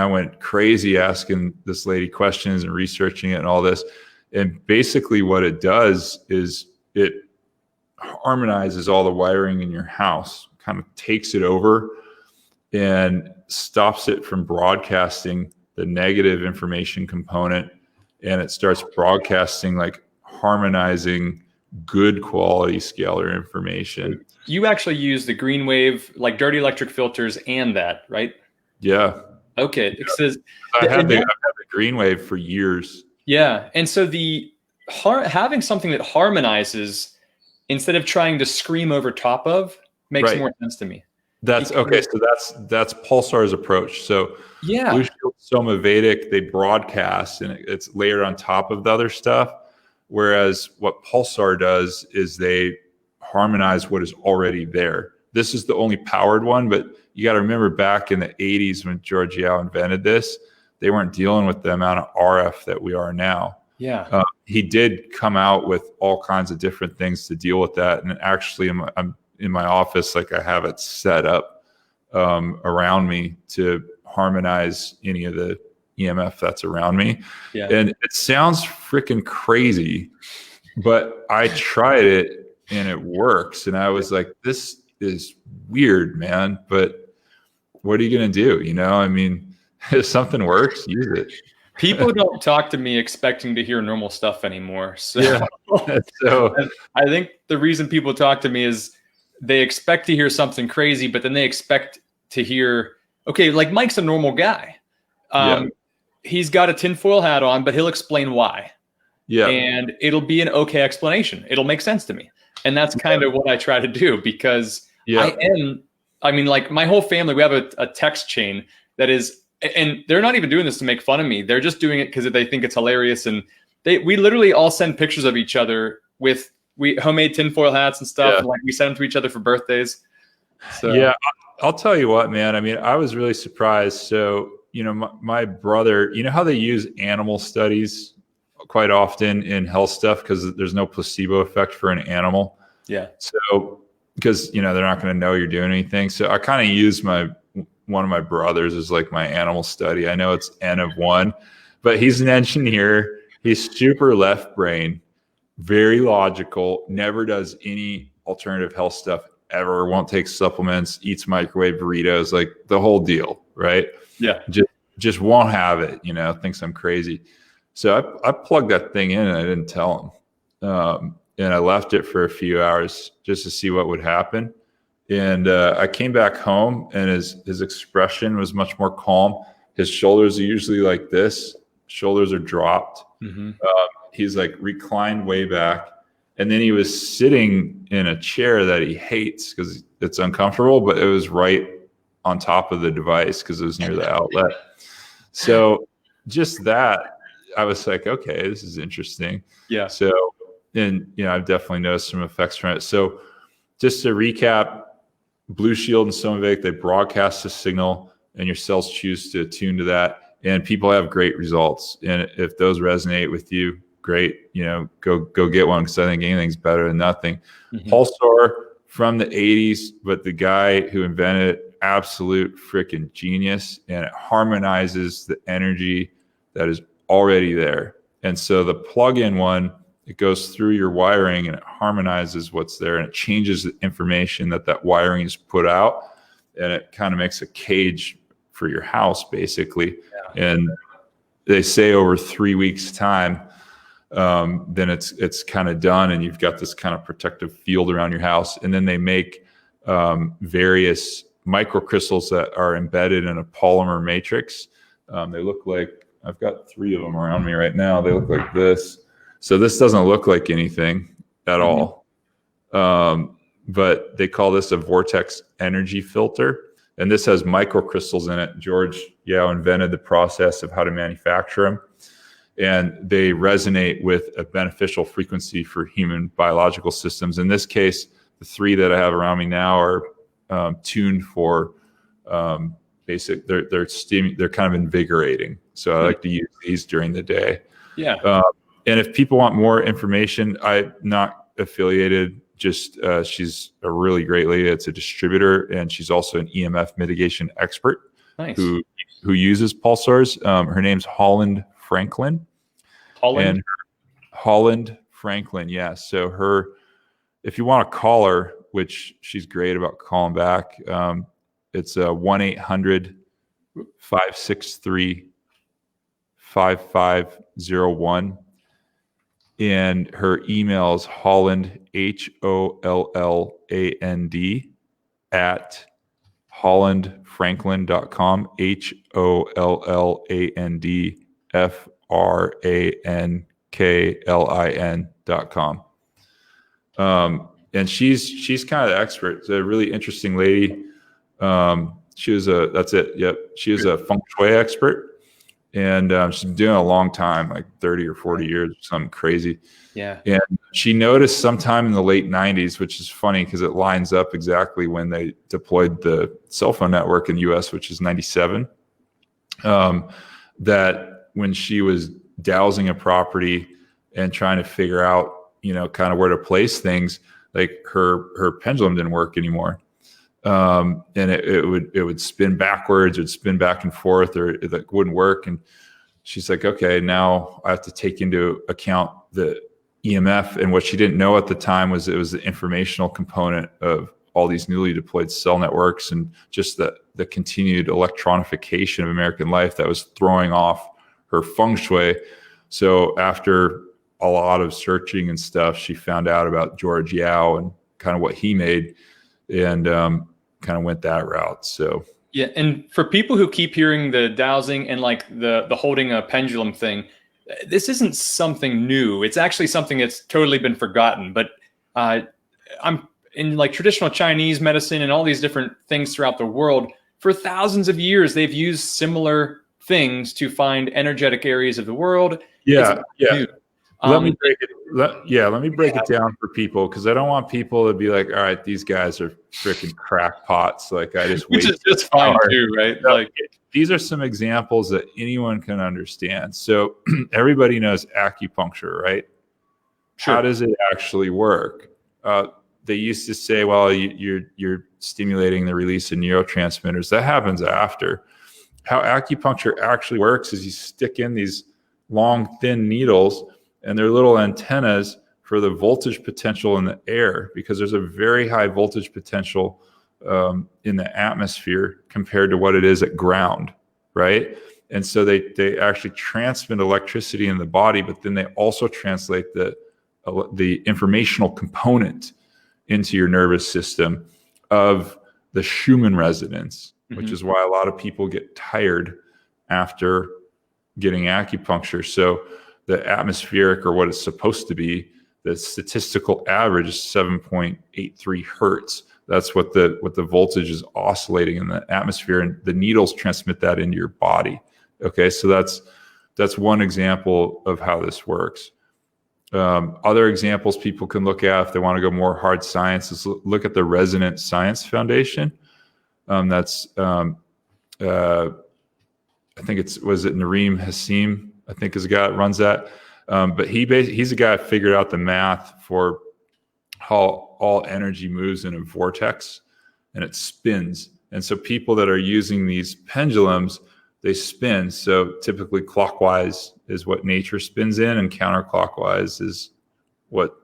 went crazy asking this lady questions and researching it and all this. And basically what it does is it harmonizes all the wiring in your house, kind of takes it over and stops it from broadcasting the negative information component. And it starts broadcasting, like harmonizing good quality scalar information. You actually use the GreenWave, like dirty electric filters and that, right? Yeah. Okay. It says I've had the GreenWave for years. Yeah. And so having something that harmonizes instead of trying to scream over top of makes more sense to me. That's okay. So that's Pulsar's approach. So Blue Shield Soma Vedic, they broadcast and it's layered on top of the other stuff. Whereas what Pulsar does is they harmonize what is already there. This is the only powered one, but you got to remember back in the 80s when George Yao invented this, they weren't dealing with the amount of RF that we are now. Yeah. He did come out with all kinds of different things to deal with that. And actually, I'm in my office, like I have it set up around me to harmonize any of the EMF that's around me. Yeah. And it sounds freaking crazy, but I tried it and it works. And I was like, this is weird, man. But what are you going to do? You know, I mean, if something works, use it. People don't talk to me expecting to hear normal stuff anymore. So, yeah. So I think the reason people talk to me is they expect to hear something crazy, but then they expect to hear, okay, like Mike's a normal guy. He's got a tinfoil hat on, but he'll explain why. Yeah. And it'll be an okay explanation. It'll make sense to me. And that's kind of what I try to do, because I mean, like my whole family, we have a text chain that is, and they're not even doing this to make fun of me. They're just doing it because they think it's hilarious. And we literally all send pictures of each other with homemade tinfoil hats and stuff. And like we send them to each other for birthdays. So yeah, I'll tell you what, man. I mean, I was really surprised. So, you know, my brother, you know how they use animal studies quite often in health stuff because there's no placebo effect for an animal. Yeah. So, because, you know, they're not going to know you're doing anything. So I kind of use one of my brothers as like my animal study. I know it's N of 1, but he's an engineer. He's super left brain, very logical, never does any alternative health stuff ever, won't take supplements, eats microwave burritos, like the whole deal, right? Yeah. Just won't have it, you know, thinks I'm crazy. So I plugged that thing in and I didn't tell him. And I left it for a few hours just to see what would happen. And I came back home and his expression was much more calm. His shoulders are usually like this. Shoulders are dropped. Mm-hmm. He's like reclined way back. And then he was sitting in a chair that he hates because it's uncomfortable, but it was right on top of the device because it was near the outlet. So just that, I was like, okay, this is interesting. Yeah. So, and, you know, I've definitely noticed some effects from it. So just to recap, Blue Shield and Somavec, they broadcast the signal and your cells choose to attune to that. And people have great results. And if those resonate with you, great, you know, go get one, because I think anything's better than nothing. Mm-hmm. Pulsar from the 80s, but the guy who invented it, absolute freaking genius, and it harmonizes the energy that is already there. And so the plug-in one, it goes through your wiring and it harmonizes what's there, and it changes the information that wiring is put out, and it kind of makes a cage for your house basically. Yeah. And they say over 3 weeks time, then it's kind of done, and you've got this kind of protective field around your house. And then they make various microcrystals that are embedded in a polymer matrix. They look like, I've got 3 of them around me right now. They look like this. So this doesn't look like anything at all. But they call this a vortex energy filter. And this has microcrystals in it. George Yao invented the process of how to manufacture them. And they resonate with a beneficial frequency for human biological systems. In this case, the 3 that I have around me now are tuned for basic. They're kind of invigorating. So I like to use these during the day. Yeah. And if people want more information, I'm not affiliated. Just she's a really great lady. It's a distributor, and she's also an EMF mitigation expert. Nice. Who uses pulsars. Her name's Holland Franklin. Holland Franklin, yeah. So if you want to call her, which she's great about calling back, it's 1-800-563-5501. And her email is Holland, HOLLAND, at hollandfranklin.com, HOLLANDFRANKLIN.com. And she's kind of the expert. It's a really interesting lady. She was she was a feng shui expert. and she's been doing it a long time, like 30 or 40 years, something crazy. Yeah. And she noticed sometime in the late 90s, which is funny because it lines up exactly when they deployed the cell phone network in the US, which is 97, that when she was dowsing a property and trying to figure out, kind of where to place things, like her pendulum didn't work anymore. And it would spin backwards, it would spin back and forth, or it wouldn't work. And she's like, okay, now I have to take into account the EMF. And what she didn't know at the time was it was the informational component of all these newly deployed cell networks and just the continued electronification of American life that was throwing off her feng shui. So after a lot of searching and stuff, she found out about George Yao and kind of what he made, and kind of went that route. So yeah, and for people who keep hearing the dowsing and like the holding a pendulum thing, this isn't something new. It's actually something that's totally been forgotten. But I'm in like traditional Chinese medicine and all these different things throughout the world. For thousands of years, they've used similar things to find energetic areas of the world. Yeah, yeah. Let me break it down for people, because I don't want people to be like, all right, these guys are freaking crackpots. Like, I just which is just fine too, right? No, like these are some examples that anyone can understand. So everybody knows acupuncture, right? Sure. How does it actually work? They used to say, well, you're stimulating the release of neurotransmitters. That happens after. How acupuncture actually works is you stick in these long, thin needles, and they're little antennas for the voltage potential in the air, because there's a very high voltage potential in the atmosphere compared to what it is at ground, right? And so they actually transmit electricity in the body, but then they also translate the informational component into your nervous system of the Schumann resonance, which is why a lot of people get tired after getting acupuncture. So the atmospheric, or what it's supposed to be, the statistical average is 7.83 hertz. That's what the voltage is oscillating in the atmosphere, and the needles transmit that into your body. Okay, so that's one example of how this works. Other examples people can look at if they want to go more hard science is look at the Resonance Science Foundation. That's I think was it Nareem Hassim, I think is a guy that runs that. But he's a guy that figured out the math for how all energy moves in a vortex, and it spins. And so people that are using these pendulums, they spin. So typically clockwise is what nature spins in, and counterclockwise is what,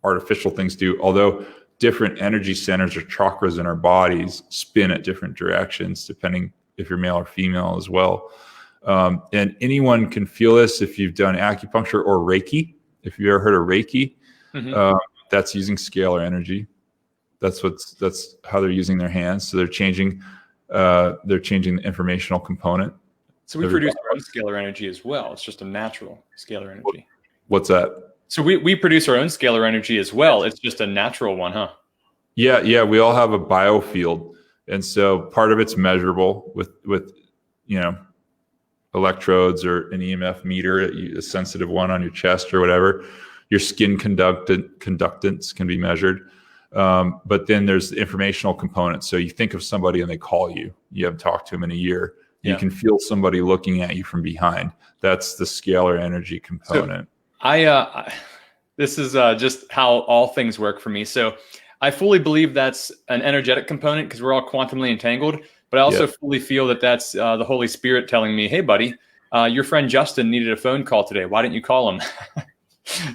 artificial things do. Although different energy centers or chakras in our bodies spin at different directions, depending if you're male or female as well. And anyone can feel this if you've done acupuncture or Reiki. If you've ever heard of Reiki, that's using scalar energy. That's how they're using their hands. So they're changing the informational component. So we produce our own scalar energy as well. It's just a natural scalar energy. What's that? So we produce our own scalar energy as well. It's just a natural one, huh? Yeah. We all have a biofield, and so part of it's measurable with electrodes or an EMF meter, a sensitive one on your chest or whatever. Your skin conductance can be measured. But then there's the informational component. So you think of somebody and they call you. You haven't talked to them in a year. Yeah. You can feel somebody looking at you from behind. That's the scalar energy component. So this is just how all things work for me. So I fully believe that's an energetic component because we're all quantumly entangled. But I also fully feel that that's the Holy Spirit telling me, hey, buddy, your friend Justin needed a phone call today. Why didn't you call him?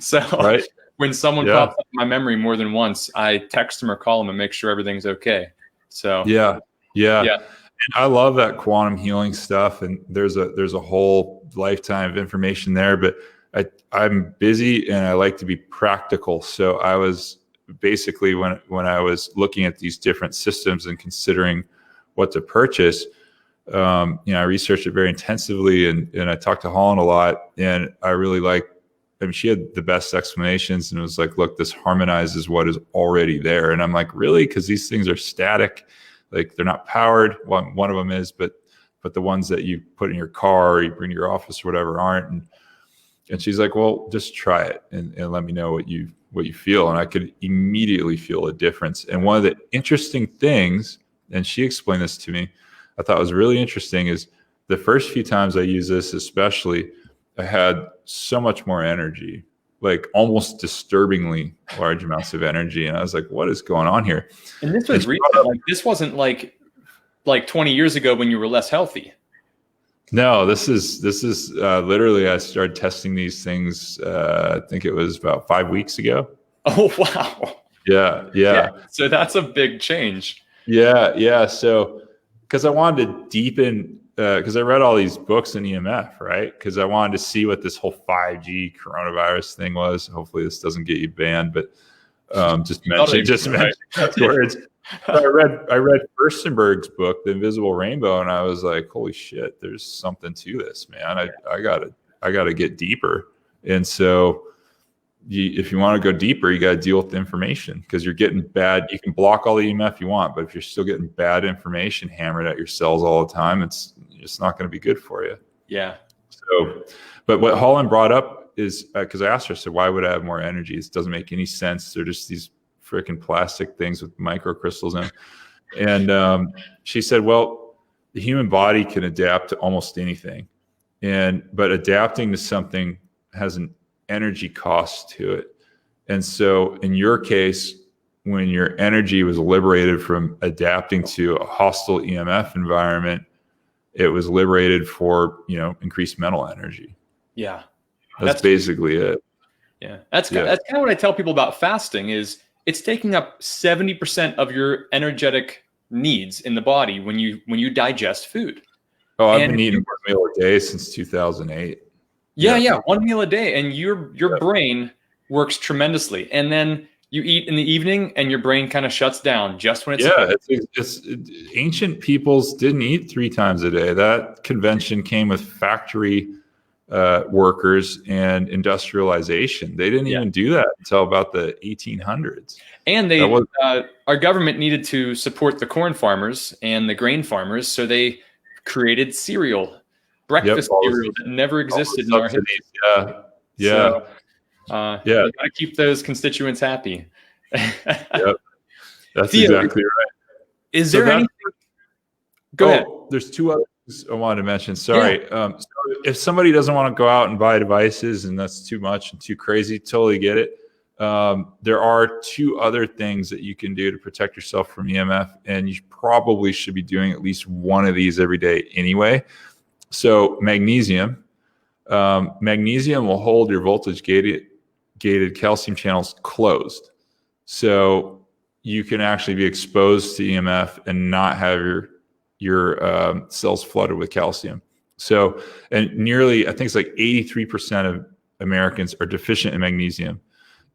So when someone pops up in my memory more than once, I text them or call them and make sure everything's okay. So yeah. And I love that quantum healing stuff, and there's a whole lifetime of information there. But I'm busy and I like to be practical. So I was basically when I was looking at these different systems and considering what to purchase, I researched it very intensively, and I talked to Holland a lot, and I really she had the best explanations, and it was like, look, this harmonizes what is already there. And I'm like, really? Because these things are static, like they're not powered. One of them is, but but the ones that you put in your car or you bring to your office or whatever aren't. And she's like, well, just try it and let me know what you feel. And I could immediately feel a difference. And one of the interesting things, and she explained this to me, I thought was really interesting, is the first few times I used this, especially, I had so much more energy, like almost disturbingly large amounts of energy. And I was like, what is going on here? And this was recent. Like, this wasn't like 20 years ago when you were less healthy. No, this is literally, I started testing these things. I think it was about 5 weeks ago. Oh, wow. Yeah. So that's a big change. Yeah. So, because I wanted to deepen, because I read all these books in EMF, right? Because I wanted to see what this whole 5G coronavirus thing was. Hopefully this doesn't get you banned, but just mention words. I read Furstenberg's book, The Invisible Rainbow, and I was like, holy shit, there's something to this, man. I gotta get deeper. And so if you want to go deeper, you got to deal with the information, because you're getting bad. You can block all the EMF you want, but if you're still getting bad information hammered at your cells all the time, it's not going to be good for you. Yeah. So, but what Holland brought up is, because I asked her, so why would I have more energy? It doesn't make any sense. They're just these freaking plastic things with microcrystals in. And she said, well, the human body can adapt to almost anything, but adapting to something has an energy cost to it. And so in your case, when your energy was liberated from adapting to a hostile EMF environment, it was liberated for, increased mental energy. Yeah. That's basically it. Yeah. That's kind of what I tell people about fasting is it's taking up 70% of your energetic needs in the body when you digest food. Oh, I've been eating 1 meal a day since 2008. Yeah. 1 meal a day. And your brain works tremendously. And then you eat in the evening and your brain kind of shuts down just when it's ancient peoples didn't eat 3 times a day. That convention came with factory workers and industrialization. They didn't even do that until about the 1800s. And our government needed to support the corn farmers and the grain farmers, so they created breakfast cereal that never existed in our history. Yeah. So, you got to keep those constituents happy. Yep. That's Theo, exactly right. Is there anything? Go ahead. There's 2 other things I wanted to mention. Sorry. So if somebody doesn't want to go out and buy devices and that's too much and too crazy, totally get it. There are 2 other things that you can do to protect yourself from EMF, and you probably should be doing at least one of these every day anyway. So magnesium will hold your voltage gated calcium channels closed. So you can actually be exposed to EMF and not have your cells flooded with calcium. So, and nearly, I think it's like 83% of Americans are deficient in magnesium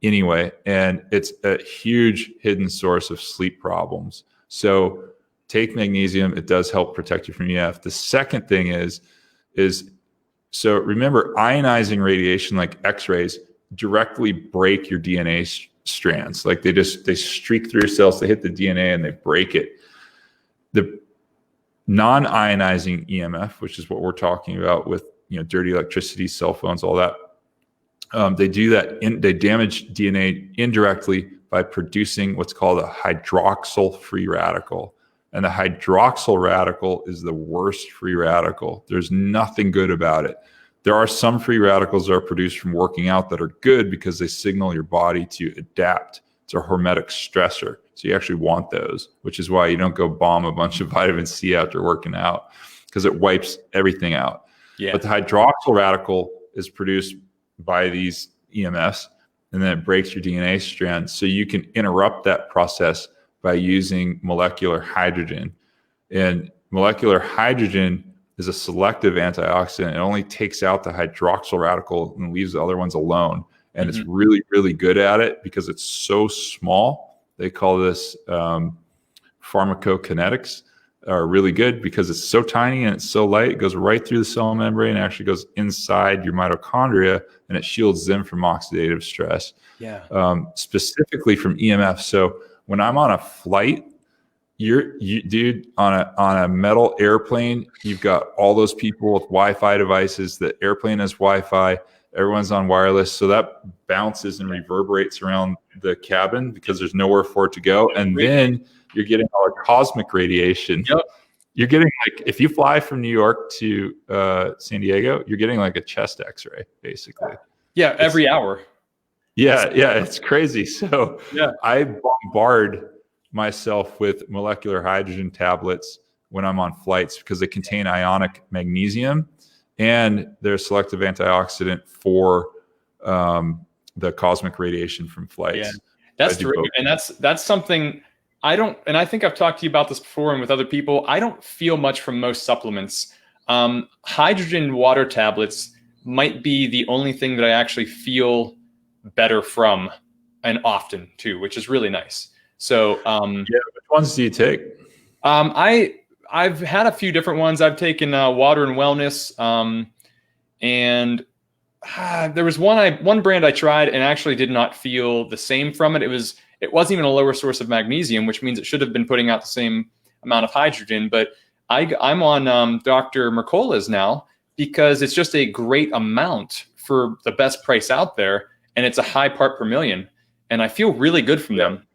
anyway. And it's a huge hidden source of sleep problems. So take magnesium. It does help protect you from EMF. The second thing is so remember, ionizing radiation like X-rays directly break your DNA strands. Like they streak through your cells, they hit the DNA and they break it. The non-ionizing EMF, which is what we're talking about with dirty electricity, cell phones, all that, they do that. They damage DNA indirectly by producing what's called a hydroxyl free radical. And the hydroxyl radical is the worst free radical. There's nothing good about it. There are some free radicals that are produced from working out that are good because they signal your body to adapt to a hormetic stressor. So you actually want those, which is why you don't go bomb a bunch of vitamin C after working out, because it wipes everything out. Yeah. But the hydroxyl radical is produced by these EMFs, and then it breaks your DNA strand. So you can interrupt that process by using molecular hydrogen. And molecular hydrogen is a selective antioxidant. It only takes out the hydroxyl radical and leaves the other ones alone. And it's really, really good at it because it's so small. They call this pharmacokinetics, are really good because it's so tiny and it's so light. It goes right through the cell membrane, actually goes inside your mitochondria, and it shields them from oxidative stress. Yeah. Specifically from EMF. So when I'm on a flight dude, on a metal airplane, you've got all those people with Wi-Fi devices. The airplane has Wi-Fi. Everyone's on wireless, so that bounces and reverberates around the cabin because there's nowhere for it to go. And then you're getting all the cosmic radiation. Yep. You're getting, like, if you fly from New York to San Diego, you're getting like a chest X-ray, basically. Yeah, every hour. Yeah, it's crazy. So yeah. I bombard myself with molecular hydrogen tablets when I'm on flights because they contain ionic magnesium and they're a selective antioxidant for the cosmic radiation from flights. Yeah, that's terrific. And that's something I don't, and I think I've talked to you about this before and with other people, I don't feel much from most supplements. Hydrogen water tablets might be the only thing that I actually feel better from, and often too, which is really nice. So which ones do you take? I've had a few different ones. I've taken Water and Wellness, and there was one brand I tried and actually did not feel the same from it. It wasn't even a lower source of magnesium, which means it should have been putting out the same amount of hydrogen. But I'm on Dr. Mercola's now because it's just a great amount for the best price out there, and it's a high part per million, and I feel really good from them.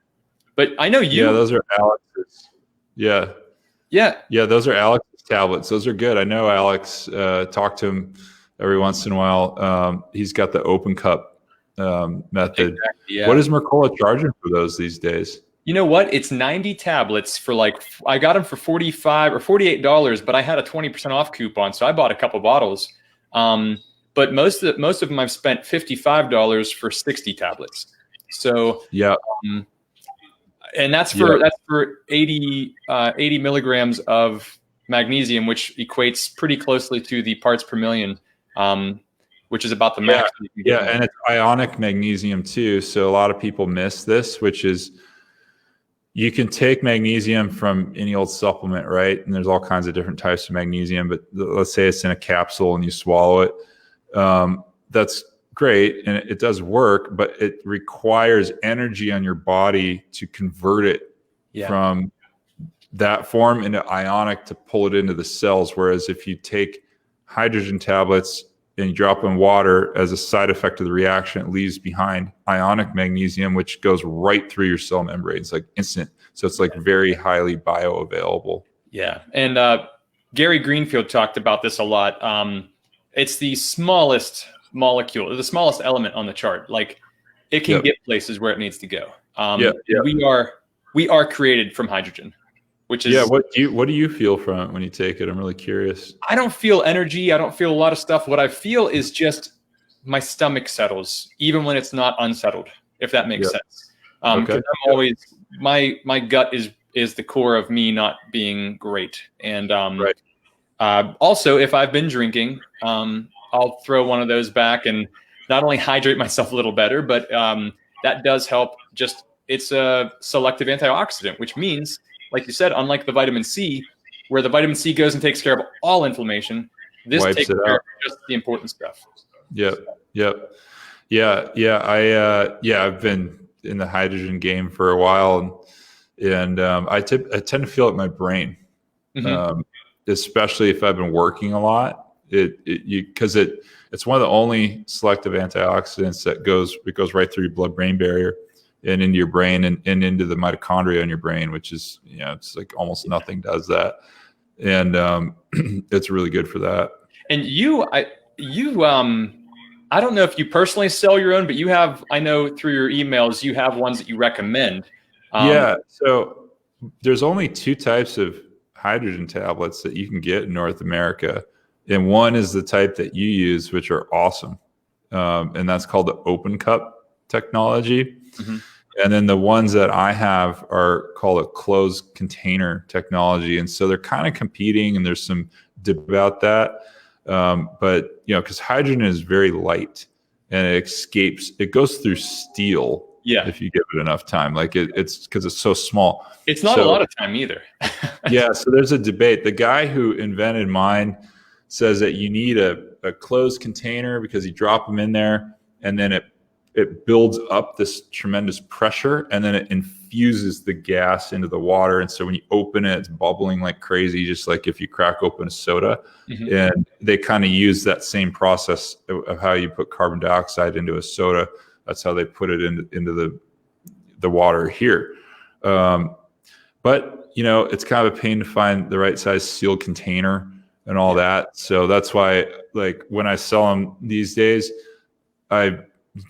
But I know you. Yeah, those are Alex's. Yeah, those are Alex's tablets. Those are good. I know Alex. Talk to him every once in a while. He's got the open cup method. Exactly, yeah. What is Mercola charging for those these days? You know what? It's 90 tablets for I got them for $45 or $48, but I had a 20% off coupon, so I bought a couple bottles. But most of them I've spent $55 for 60 tablets. So yeah. And that's for 80 milligrams of magnesium, which equates pretty closely to the parts per million, which is about the max. Yeah, and it's ionic magnesium too. So a lot of people miss this, which is you can take magnesium from any old supplement, right? And there's all kinds of different types of magnesium, but let's say it's in a capsule and you swallow it. That's great, and it does work, but it requires energy on your body to convert it from that form into ionic to pull it into the cells. Whereas if you take hydrogen tablets and you drop in water, as a side effect of the reaction, it leaves behind ionic magnesium, which goes right through your cell membranes, like instant. So it's like very highly bioavailable. Yeah, and Gary Greenfield talked about this a lot. It's the smallest molecule, the smallest element on the chart. Like it can get places where it needs to go. We are created from hydrogen, which is What do you feel from it when you take it? I'm really curious. I don't feel energy. I don't feel a lot of stuff. What I feel is just my stomach settles, even when it's not unsettled. If that makes sense. Because I'm always my gut is the core of me not being great. And also, if I've been drinking, I'll throw one of those back and not only hydrate myself a little better, but that does help. Just it's a selective antioxidant, which means, like you said, unlike the vitamin C, where the vitamin C goes and takes care of all inflammation, this takes care of just the important stuff. I've been in the hydrogen game for a while, and I tend to feel it in my brain, especially if I've been working a lot. Because it's one of the only selective antioxidants that goes right through your blood-brain barrier and into your brain and into the mitochondria in your brain, which is, it's like almost nothing does that. And it's really good for that. And I don't know if you personally sell your own, but you have, I know through your emails, you have ones that you recommend. So there's only two types of hydrogen tablets that you can get in North America. And one is the type that you use, which are awesome. And that's called the open cup technology. And then the ones that I have are called a closed container technology. And so they're kind of competing, and there's some debate about that. But, because hydrogen is very light and it goes through steel. Yeah. If you give it enough time, like it's because it's so small. It's not a lot of time either. So there's a debate. The guy who invented mine says that you need a closed container because you drop them in there and then it builds up this tremendous pressure and then it infuses the gas into the water. And so when you open it, it's bubbling like crazy, just like if you crack open a soda. Mm-hmm. And they kind of use that same process of how you put carbon dioxide into a soda. That's how they put it into the water here. But, you know, it's kind of a pain to find the right size sealed container and all that. So that's why, like, when I sell them these days, I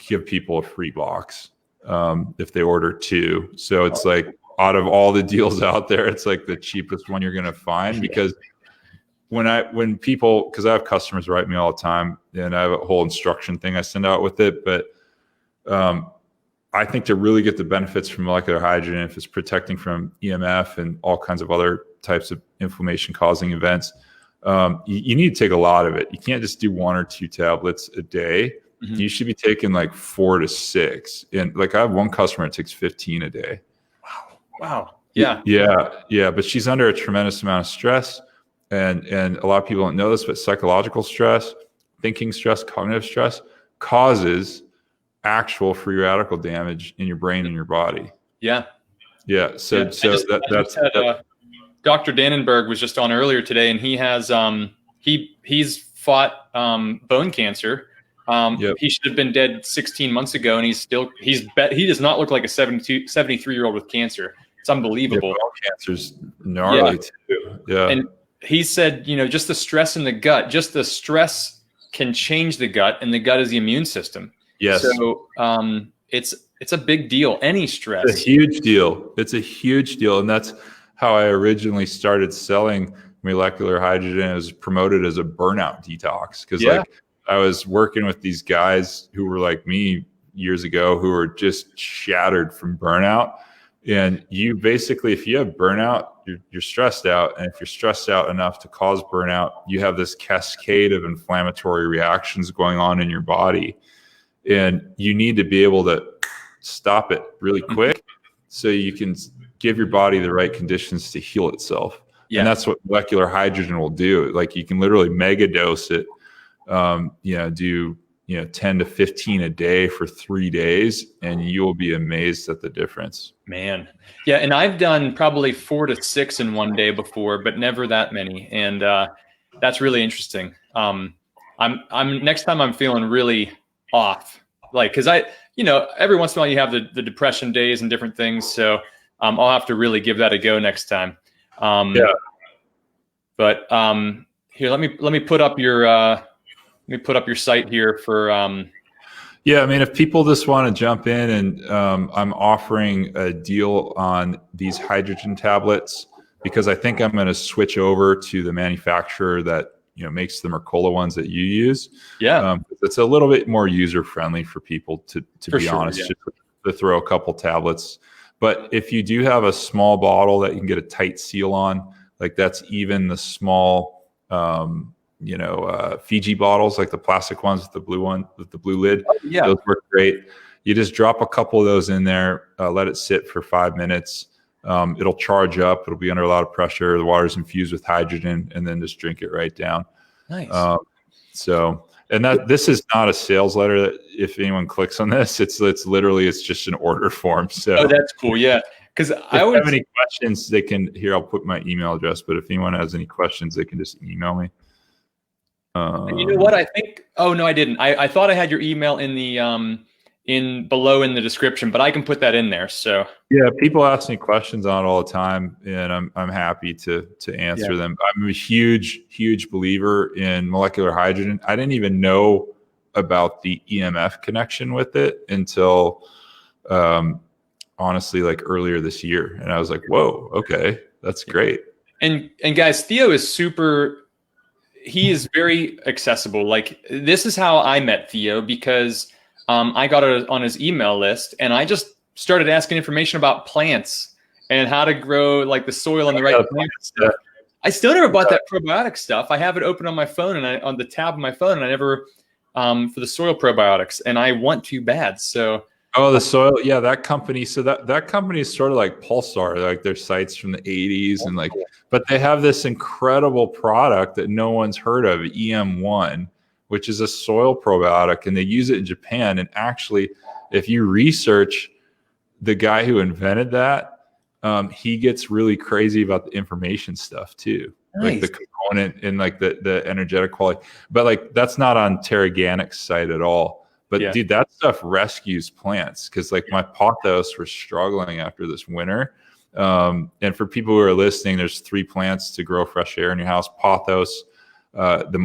give people a free box if they order 2. So it's like, out of all the deals out there, it's like the cheapest one you're going to find. Because when people, because I have customers write me all the time, and I have a whole instruction thing I send out with it. But I think to really get the benefits from molecular hydrogen, if it's protecting from EMF and all kinds of other types of inflammation causing events, you need to take a lot of it. You can't just do 1 or 2 tablets a day. Mm-hmm. You should be taking like 4 to 6. And like, I have one customer that takes 15 a day. Wow. Yeah. Yeah. But she's under a tremendous amount of stress. And a lot of people don't know this, but psychological stress, thinking stress, cognitive stress causes actual free radical damage in your brain and your body. Yeah. So that's Dr. Dannenberg was just on earlier today, and he has he's fought bone cancer. He should have been dead 16 months ago, and he does not look like a 73-year-old with cancer. It's unbelievable. Yeah, bone cancer's gnarly too. Yeah. And he said, you know, just the stress in the gut, just the stress can change the gut, and the gut is the immune system. Yes. So it's a big deal. Any stress. It's a huge deal. It's a huge deal. And that's how I originally started selling molecular hydrogen. It was promoted as a burnout detox. Because like, I was working with these guys who were like me years ago, who were just shattered from burnout. And you basically, if you have burnout, you're stressed out. And if you're stressed out enough to cause burnout, you have this cascade of inflammatory reactions going on in your body. And you need to be able to stop it really quick so you can give your body the right conditions to heal itself. Yeah. And that's what molecular hydrogen will do. Like, you can literally mega dose it, do 10 to 15 a day for 3 days, and you will be amazed at the difference. Man. Yeah. And I've done probably 4 to 6 in one day before, but never that many. And that's really interesting. I'm next time I'm feeling really off, like, because every once in a while you have the depression days and different things. So I'll have to really give that a go next time. But here, let me put up your site here for. I mean, if people just want to jump in, and I'm offering a deal on these hydrogen tablets, because I think I'm going to switch over to the manufacturer that makes the Mercola ones that you use. Yeah. It's a little bit more user friendly for people to be honest, just to throw a couple tablets. But if you do have a small bottle that you can get a tight seal on, like that's even the small, Fiji bottles, like the plastic ones with the blue lid. Oh, yeah. Those work great. You just drop a couple of those in there, let it sit for 5 minutes. It'll charge up. It'll be under a lot of pressure. The water's infused with hydrogen, and then just drink it right down. Nice. This is not a sales letter. That if anyone clicks on this, it's just an order form. So that's cool. Yeah. Because I have any questions, they can I'll put my email address, but if anyone has any questions, they can just email me. You know what? I think, oh no, I didn't. I thought I had your email in the, below in the description, but I can put that in there. So yeah, people ask me questions on it all the time, and I'm happy to answer them. I'm a huge believer in molecular hydrogen. I didn't even know about the EMF connection with it until honestly, like earlier this year, and I was like, whoa, okay, that's great. And guys, Theo is he is very accessible. Like, this is how I met Theo, because I got on his email list, and I just started asking information about plants and how to grow like the soil and the right plant stuff. I still never bought that probiotic stuff. I have it open on my phone and on the tab of my phone, and I never for the soil probiotics, and I want to bad. So the soil, that company. So that company is sort of like Pulsar, like their sites from the 80s, and like, but they have this incredible product that no one's heard of, EM1, which is a soil probiotic, and they use it in Japan. And actually, if you research the guy who invented that, he gets really crazy about the information stuff too. Nice. Like the component and like the energetic quality. But like that's not on Terraganics site at all. But dude, that stuff rescues plants because like my pothos were struggling after this winter. And for people who are listening, there's 3 plants to grow fresh air in your house: pothos,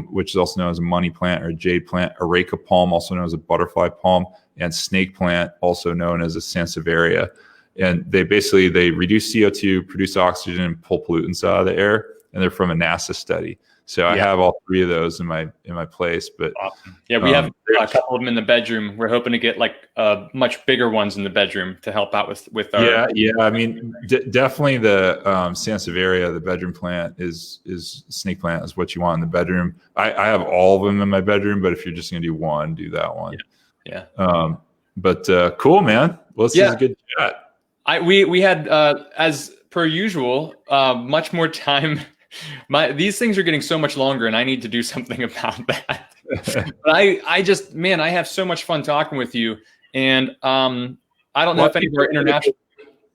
which is also known as a money plant or a jade plant, areca palm, also known as a butterfly palm, and snake plant, also known as a sansevieria. And they reduce CO2, produce oxygen, and pull pollutants out of the air. And they're from a NASA study. So I have all 3 of those in my place. But awesome. Yeah, we have a couple of them in the bedroom. We're hoping to get like much bigger ones in the bedroom to help out with our. Yeah. I mean, definitely the sansevieria, the bedroom plant, is snake plant is what you want in the bedroom. I have all of them in my bedroom, but if you're just gonna do one, do that one. Yeah. But cool, man. Well, this is a good chat. We had as per usual much more time. These things are getting so much longer, and I need to do something about that. But I have so much fun talking with you, and I don't know if any of our international.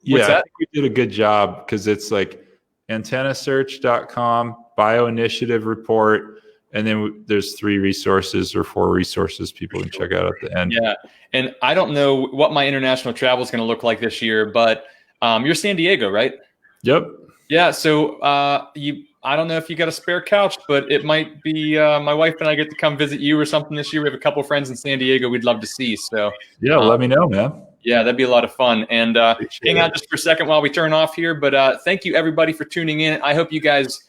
Yeah, I think we did a good job because it's like antennasearch.com, bioinitiative report, and then there's 3 resources or 4 resources people can check out at the end. Yeah, and I don't know what my international travel is going to look like this year, but you're San Diego, right? Yep. Yeah, so I don't know if you got a spare couch, but it might be my wife and I get to come visit you or something this year. We have a couple of friends in San Diego we'd love to see. So yeah, let me know, man. Yeah, that'd be a lot of fun. And hang out just for a second while we turn off here. But thank you, everybody, for tuning in. I hope you guys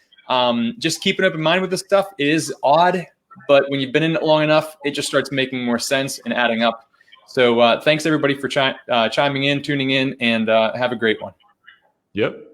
just keep an open mind with this stuff. It is odd, but when you've been in it long enough, it just starts making more sense and adding up. So thanks, everybody, for chiming in, tuning in, and have a great one. Yep.